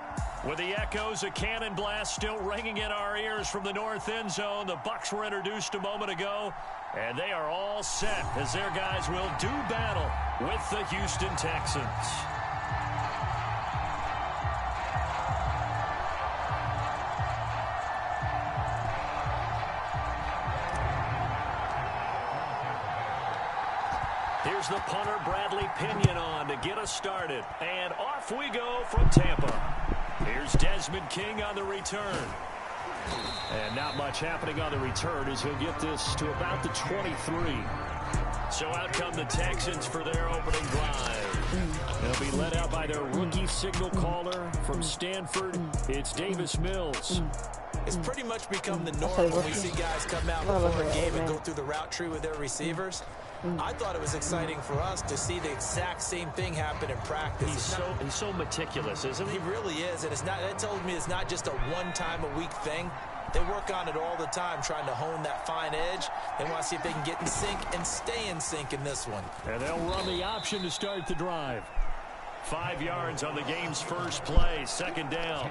With the echoes of cannon blast still ringing in our ears from the north end zone, the Bucs were introduced a moment ago, and they are all set as their guys will do battle with the Houston Texans. Here's the punter, Bradley Pinion, on to get us started. And off we go from Tampa. Here's Desmond King on the return. And not much happening on the return as he'll get this to about the 23. So out come the Texans for their opening drive. They'll be led out by their rookie signal caller from Stanford. It's Davis Mills. It's pretty much become the norm when we see guys come out before a game and go through the route tree with their receivers. I thought it was exciting for us to see the exact same thing happen in practice. He's so meticulous, isn't he? He really is, and that tells me it's not just a one-time-a-week thing. They work on it all the time, trying to hone that fine edge. They want to see if they can get in sync and stay in sync in this one. And they'll run the option to start the drive. 5 yards on the game's first play, second down.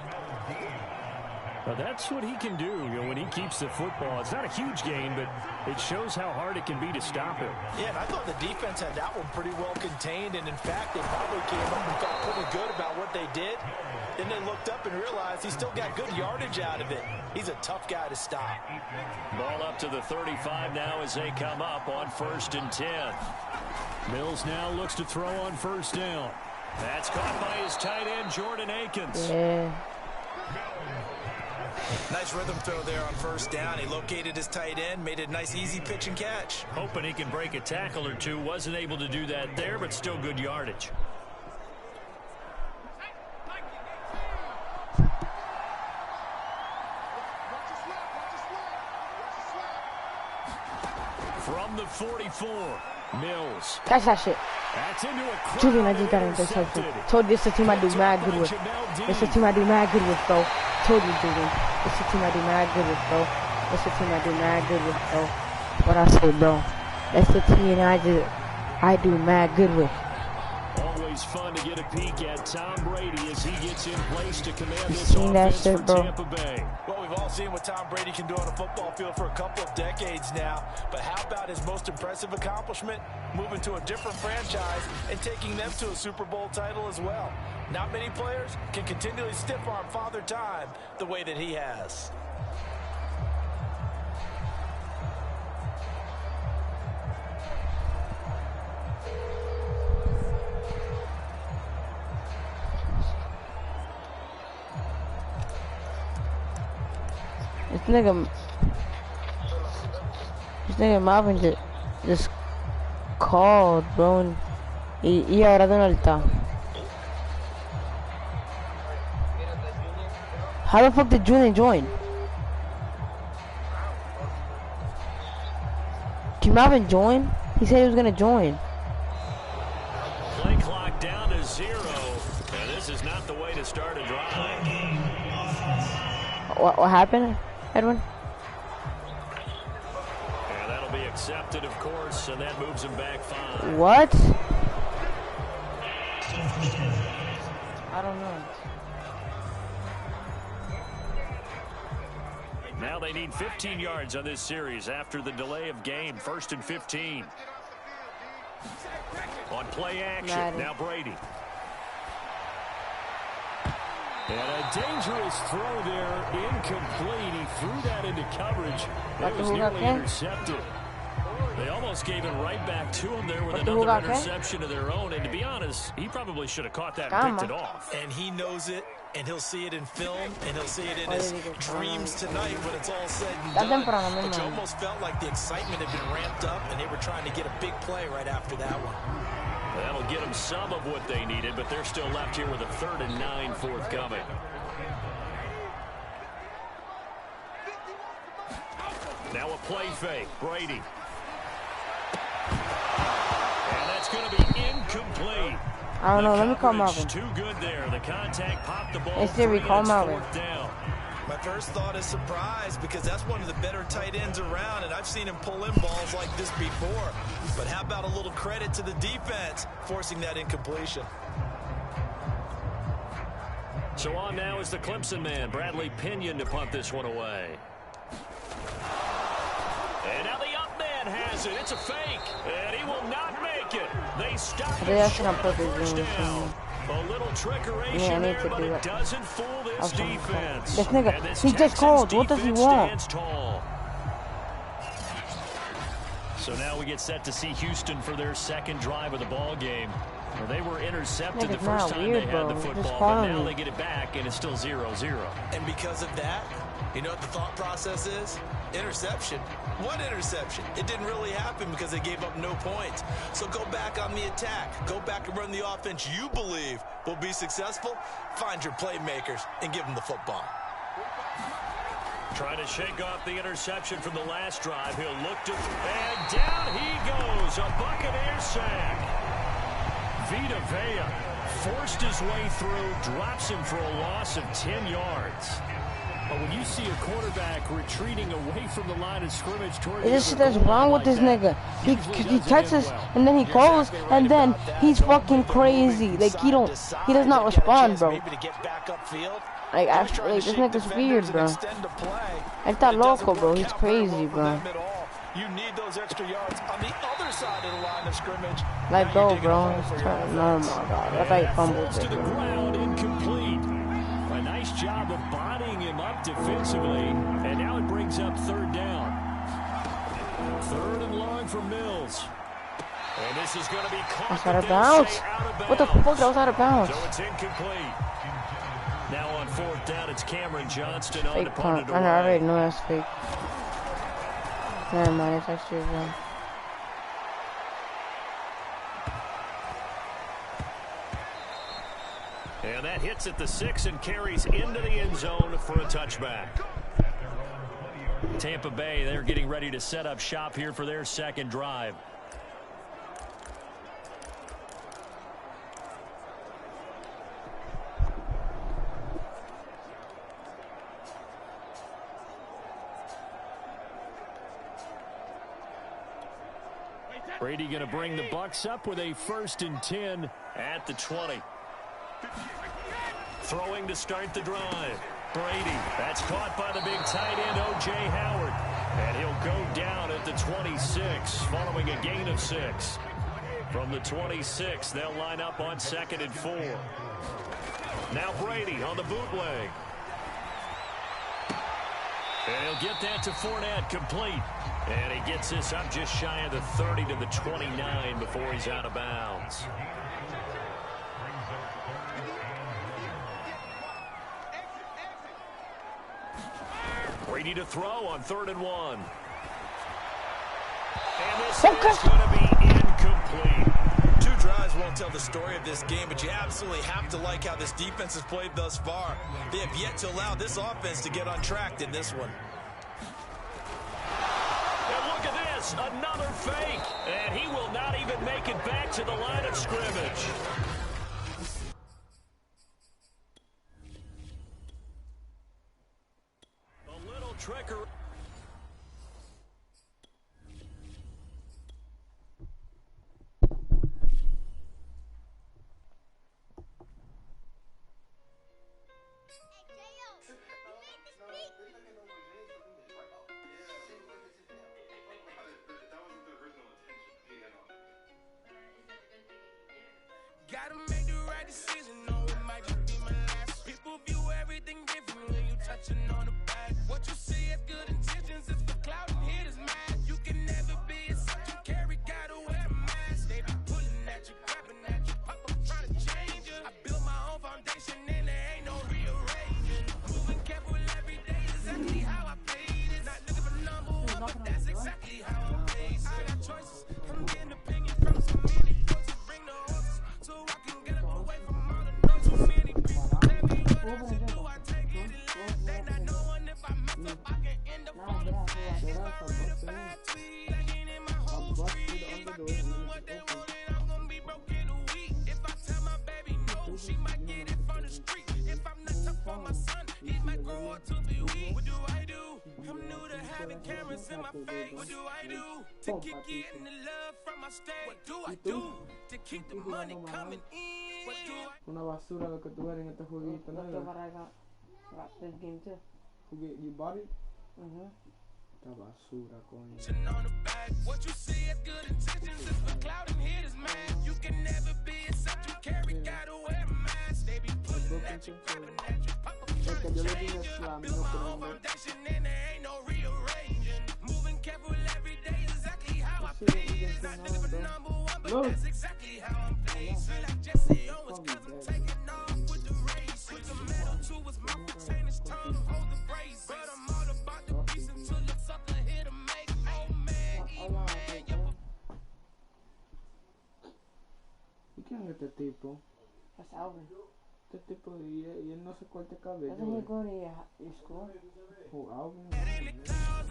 Well, that's what he can do, when he keeps the football. It's not a huge gain, but it shows how hard it can be to stop him. Yeah, and I thought the defense had that one pretty well contained, and in fact, they probably came up and felt pretty good about what they did. Then they looked up and realized he still got good yardage out of it. He's a tough guy to stop. Ball up to the 35 now as they come up on 1st and 10. Mills now looks to throw on first down. That's caught by his tight end, Jordan Akins. Yeah. Nice rhythm throw there on first down. He located his tight end, made a nice easy pitch and catch. Hoping he can break a tackle or two. Wasn't able to do that there, but still good yardage. From the 44, Mills. Catch that shit. That's into a Julian, I just got intercepted. Told you this is a team I do mad good with. This is a team I do mad good with, bro. Told you, Julian. This is a team I do mad good with, bro. This is a team I do mad good with, bro. What I say, bro. That's the team I do mad good with. Always fun to get a peek at Tom Brady as he gets in place to command this offense for Tampa Bay. Well, we've all seen what Tom Brady can do on a football field for a couple of decades now. But how about his most impressive accomplishment? Moving to a different franchise and taking them to a Super Bowl title as well. Not many players can continually stiff-arm Father Time the way that he has. This nigga Marvin just called, bro. Y ahora dónde está? How the fuck did Julian join? Did Marvin join? He said he was gonna join. Play clock down to 0, and this is not the way to start a drive. What happened, Edwin? And that'll be accepted, of course, and that moves him back 5. What? I don't know. Now they need 15 yards on this series after the delay of game. 1st and 15. On play action, Madden. now Brady. And a dangerous throw there, incomplete. He threw that into coverage. It was nearly intercepted. They almost gave it right back to him there with another interception of their own. And to be honest, he probably should have caught that and picked it off. And he knows it, and he'll see it in film, and he'll see it in his dreams tonight when it's all said and done. But you almost felt like the excitement had been ramped up, and they were trying to get a big play right after that one. That'll get them some of what they needed, but they're still left here with a 3rd and 9 forthcoming. Now a play fake. Brady. And that's going to be incomplete. I don't know. Let me call Marvin. Too good there. The contact popped the ball. Hey Siri, call Marvin. My first thought is surprise, because that's one of the better tight ends around, and I've seen him pull in balls like this before. But how about a little credit to the defense forcing that incompletion? So on now is the Clemson man, Bradley Pinion, to punt this one away. And now the up man has it. It's a fake, and he will not make it. They stop it short of first down. A little trickeration there, but it doesn't fool this defense. This nigga, he just called. What does he want? So now we get set to see Houston for their 2nd drive of the ball game. Well, they were intercepted the first time they had the football, but now they get it back, and it's still 0-0. And because of that, you know what the thought process is? Interception. What interception? It didn't really happen because they gave up no points. So go back on the attack. Go back and run the offense you believe will be successful. Find your playmakers and give them the football. Trying to shake off the interception from the last drive. He'll look to, and down he goes. A Buccaneer sack. Vita Vea forced his way through, drops him for a loss of 10 yards. But when you see a quarterback retreating away from the line of scrimmage toward the This shit that's wrong with this nigga. He texts and then he calls and then he's fucking crazy. Like he does not respond, bro. Like actually, this nigga's weird, bro. Está loco, bro. He's crazy, bro. You need those extra yards on the other side of the line of scrimmage. Let go, bro. Oh my god, that guy fumbled it, bro. Incomplete. A nice job of bodying him up defensively, and now it brings up 3rd down. 3rd and long for Mills. And this is going to be caught. That's out of bounds. What the fuck? That was out of bounds. So it's incomplete. Now on 4th down, it's Cameron Johnston on fake to punt. punt it I away. already know that's fake. Never mind, it's actually wrong. And that hits at the 6 and carries into the end zone for a touchback. Tampa Bay, they're getting ready to set up shop here for their 2nd drive. Brady going to bring the Bucks up with a 1st and 10 at the 20. Throwing to start the drive. Brady, that's caught by the big tight end, O.J. Howard. And he'll go down at the 26 following a gain of 6. From the 26, they'll line up on 2nd and 4. Now Brady on the bootleg. And he'll get that to Fournette, complete. And he gets this up just shy of the 30 to the 29 before he's out of bounds. Brady to throw on 3rd and 1. And this is going to be incomplete. 2 drives won't tell the story of this game, but you absolutely have to like how this defense has played thus far. They have yet to allow this offense to get on track in this one. And look at this, another fake. And he will not even make it back to the line of scrimmage. A little trickery. Gotta make the right decision, no, it might just be my last. People view everything different when you touching on the back. What you see as good intentions is for clout and hitters mad. You can never be a such you carry, gotta wear a mask. They be pulling at you, grabbing at you, pop up trying to change you. I built my own foundation and there ain't no rearranging. Moving careful every day is exactly how I played it. Not looking for number 1, but that's exactly how I played it. I got choices, I'm getting opinion from so many voices. Bring the horses so I can get up away from all the noise. Too many people tell me what I should do. I take it in last. They not knowing if I mess up, I can end up on the pad. If I bring a bad tweet, I ain't in my whole street. If I give them what they want, then I'm gonna be broke in a week. If I tell my baby no, she might get it from the street. If I'm not tough on my son, he might grow up to be weak. What do I do? I'm new to having cameras in my face. What do I do to keep getting the love from my state? What do I do to keep the money coming in? What do I Una basura lo que tú eres en este jueguito, ¿no? That's what I got this game too. You bought it? Mm-hmm. Esta basura, coño. on the back? What you see as good intentions is for clout and hitters mad. You can never be except you carry, gotta wear a mask. They be pulling at you, grabbing at you, pop up trying to change you. I built my own foundation and there ain't no rearranging. Moving careful every day is exactly how I play it. Not looking for number 1, but that's exactly how I'm playing. Feel like Jesse Owens, cause I'm taking off with the race. With the metal too, it's my chain, it's time to hold the brace. But I'm all about the peace until the sucker hit a make. Oh man, ¿Y quién es este tipo? That's Alvin. Este tipo, y él no se corta el cabello. Doesn't he go to your school? Oh, Alvin.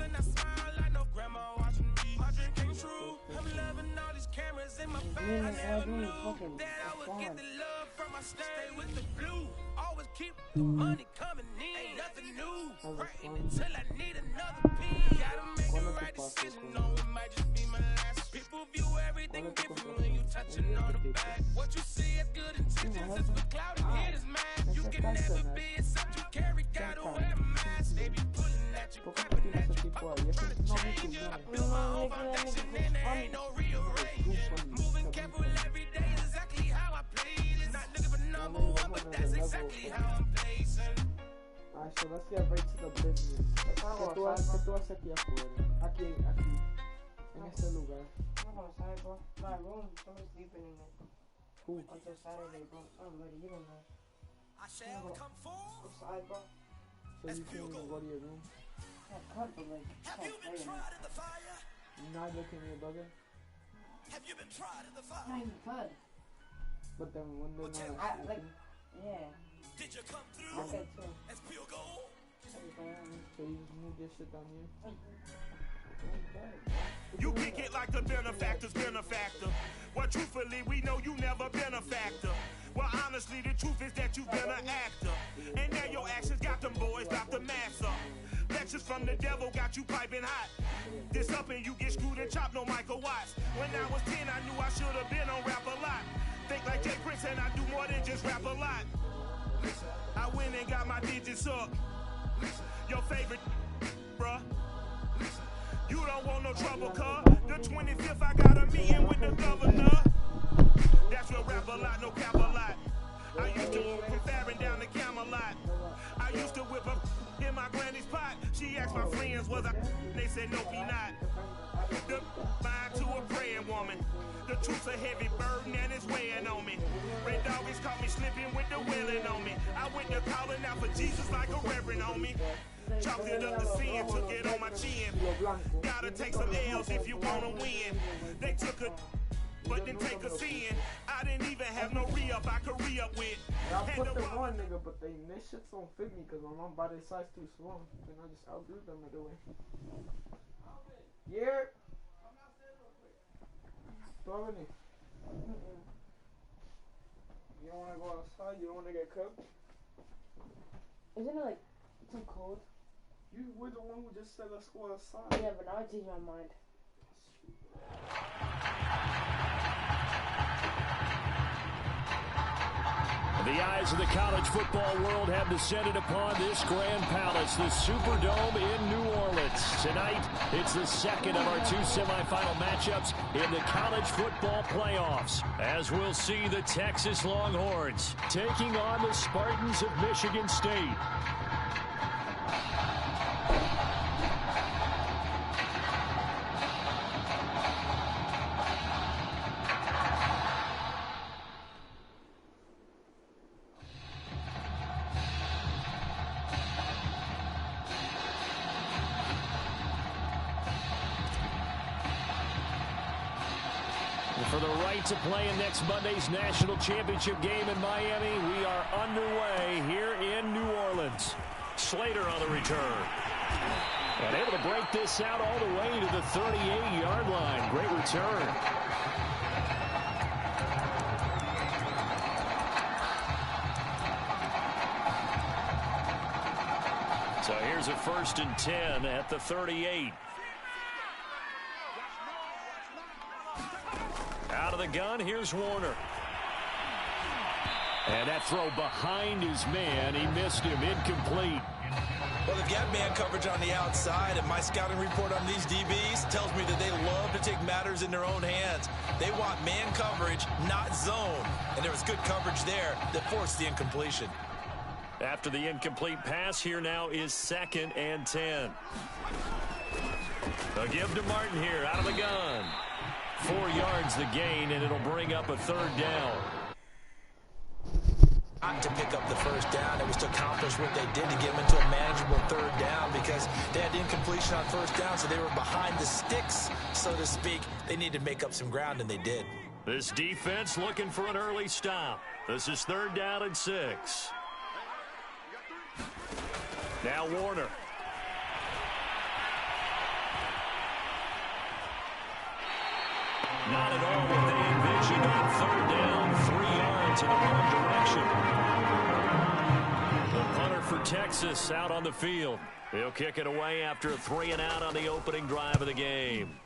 and I smile like no grandma watching me. My dream came true. I'm loving all these cameras in my face. I never knew that I would get the love from my stay with the blue. Always keep the money coming in. Ain't nothing new. Praying until I need another piece. Gotta make the right decision. No, it might just be my last. People view everything different when you touching on the back. What you see as good intentions is for clout and hitters mad. You can never be except you carry, gotta wear a mask. They be pulling at you, grabbing at you, pop up trying to change you. I built my own foundation and there ain't no rearranging. Moving careful every day is exactly how I played it. Not looking for number 1, but that's exactly how I'm placing. Alright, so let's get right to the business. ¿Qué tú haces aquí afuera? Aquí, en este lugar. I'm outside, bro. My room, somebody's sleeping in it. Who? Until Saturday, bro. Somebody, you don't know. I shall come forth. Outside, bro. So you can't even go to your room? I cut, but like, Have you been tried in the fire? You're not looking at your brother? Have you been tried in the fire? not even cut. But then when they're not Like, yeah. Did you come through? I said too. As pure gold? So you just move your shit down here? You kick it like the benefactor's benefactor. Well, truthfully, we know you never been a factor. Well, honestly, the truth is that you've been an actor. And now your actions got them boys about to mass up. Lectures from the devil got you piping hot. This up and you get screwed and chopped, no Michael Watts. When I was 10, I knew I should have been on rap a lot. Think like Jay Prince and I do more than just rap a lot. I went and got my digits up. Your favorite, bruh. You don't want no trouble, cuz. The 25th, I got a meeting with the governor. That's your rap a lot, no cap a lot. I used to whip from Farron down to Camelot. I used to whip up in my granny's pot. She asked my friends, was I? They said, no, be not. The mind to a praying woman. The truth's a heavy burden and it's weighing on me. Red doggies caught me slipping with the willing on me. I went to calling out for Jesus like a reverend on me. Chalked it up to sin, took it on my chin. Gotta take some L's if you wanna win. They took a but didn't take us in. I didn't even have no re-up I could re-up with. I put them on, nigga, but their shits don't fit me because my body size too small. Then I just outgrew them right away. Yeah. Throw in it. You don't want to go outside? You don't want to get cooked? Isn't it like too cold? You were the one who just said let's go outside. Yeah, but now I changed my mind. The eyes of the college football world have descended upon this grand palace, the Superdome in New Orleans. Tonight, it's the second of our two semifinal matchups in the college football playoffs, as we'll see the Texas Longhorns taking on the Spartans of Michigan State. For the right to play in next Monday's national championship game in Miami, we are underway here in New Orleans. Slater on the return. And able to break this out all the way to the 38-yard line. Great return. So here's a 1st and 10 at the 38. Out of the gun, here's Warner. And that throw behind his man, he missed him, incomplete. Well, they've got man coverage on the outside, and my scouting report on these DBs tells me that they love to take matters in their own hands. They want man coverage, not zone. And there was good coverage there that forced the incompletion. After the incomplete pass, here now is 2nd and 10. They'll give to Martin here, out of the gun. 4 yards the gain, and it'll bring up a 3rd down. Not to pick up the 1st down, it was to accomplish what they did to get them into a manageable 3rd down because they had incompletion on 1st down, so they were behind the sticks, so to speak. They needed to make up some ground, and they did. This defense looking for an early stop. This is 3rd down and 6. Now Warner. Not at all what they envisioned on 3rd down, 3 yards in the wrong direction. The punter for Texas out on the field. He'll kick it away after a 3-and-out on the opening drive of the game.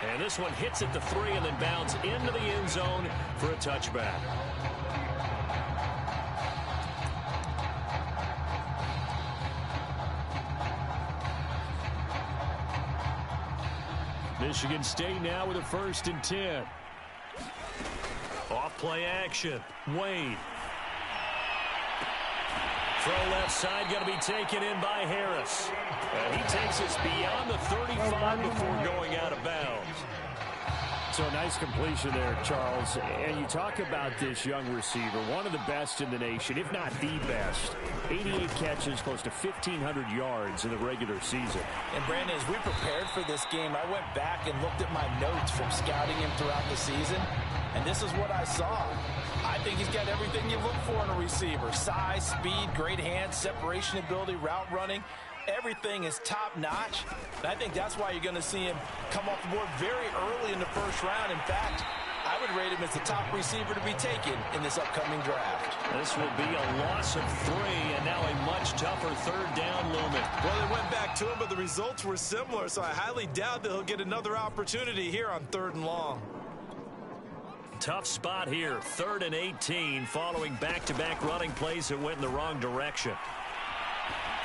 And this one hits at the 3 and then bounds into the end zone for a touchback. Michigan State now with a 1st and 10. Off play action. Wade. Throw left side going to be taken in by Harris. And he takes us beyond the 35 before going out of bounds. So a nice completion there, Charles. And you talk about this young receiver, one of the best in the nation, if not the best. 88 catches, close to 1,500 yards in the regular season. And Brandon, as we prepared for this game, I went back and looked at my notes from scouting him throughout the season, and this is what I saw. I think he's got everything you look for in a receiver. Size, speed, great hands, separation ability, route running. Everything is top-notch, and I think that's why you're going to see him come off the board very early in the 1st round. In fact, I would rate him as the top receiver to be taken in this upcoming draft. This will be a loss of 3, and now a much tougher 3rd down looming. Well, they went back to him, but the results were similar, so I highly doubt that he'll get another opportunity here on 3rd and long. Tough spot here, 3rd and 18, following back-to-back running plays that went in the wrong direction.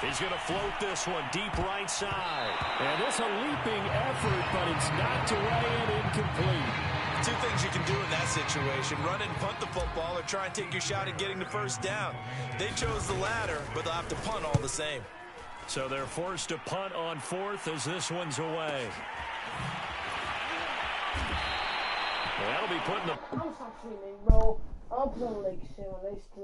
He's going to float this one deep right side. And it's a leaping effort, but it's knocked away and incomplete. two things you can do in that situation: run and punt the football, or try and take your shot at getting the first down. They chose the latter, but they'll have to punt all the same. So they're forced to punt on 4th as this one's away. Well, that'll be put in the... I'm stop streaming, bro. I'm playing like shit on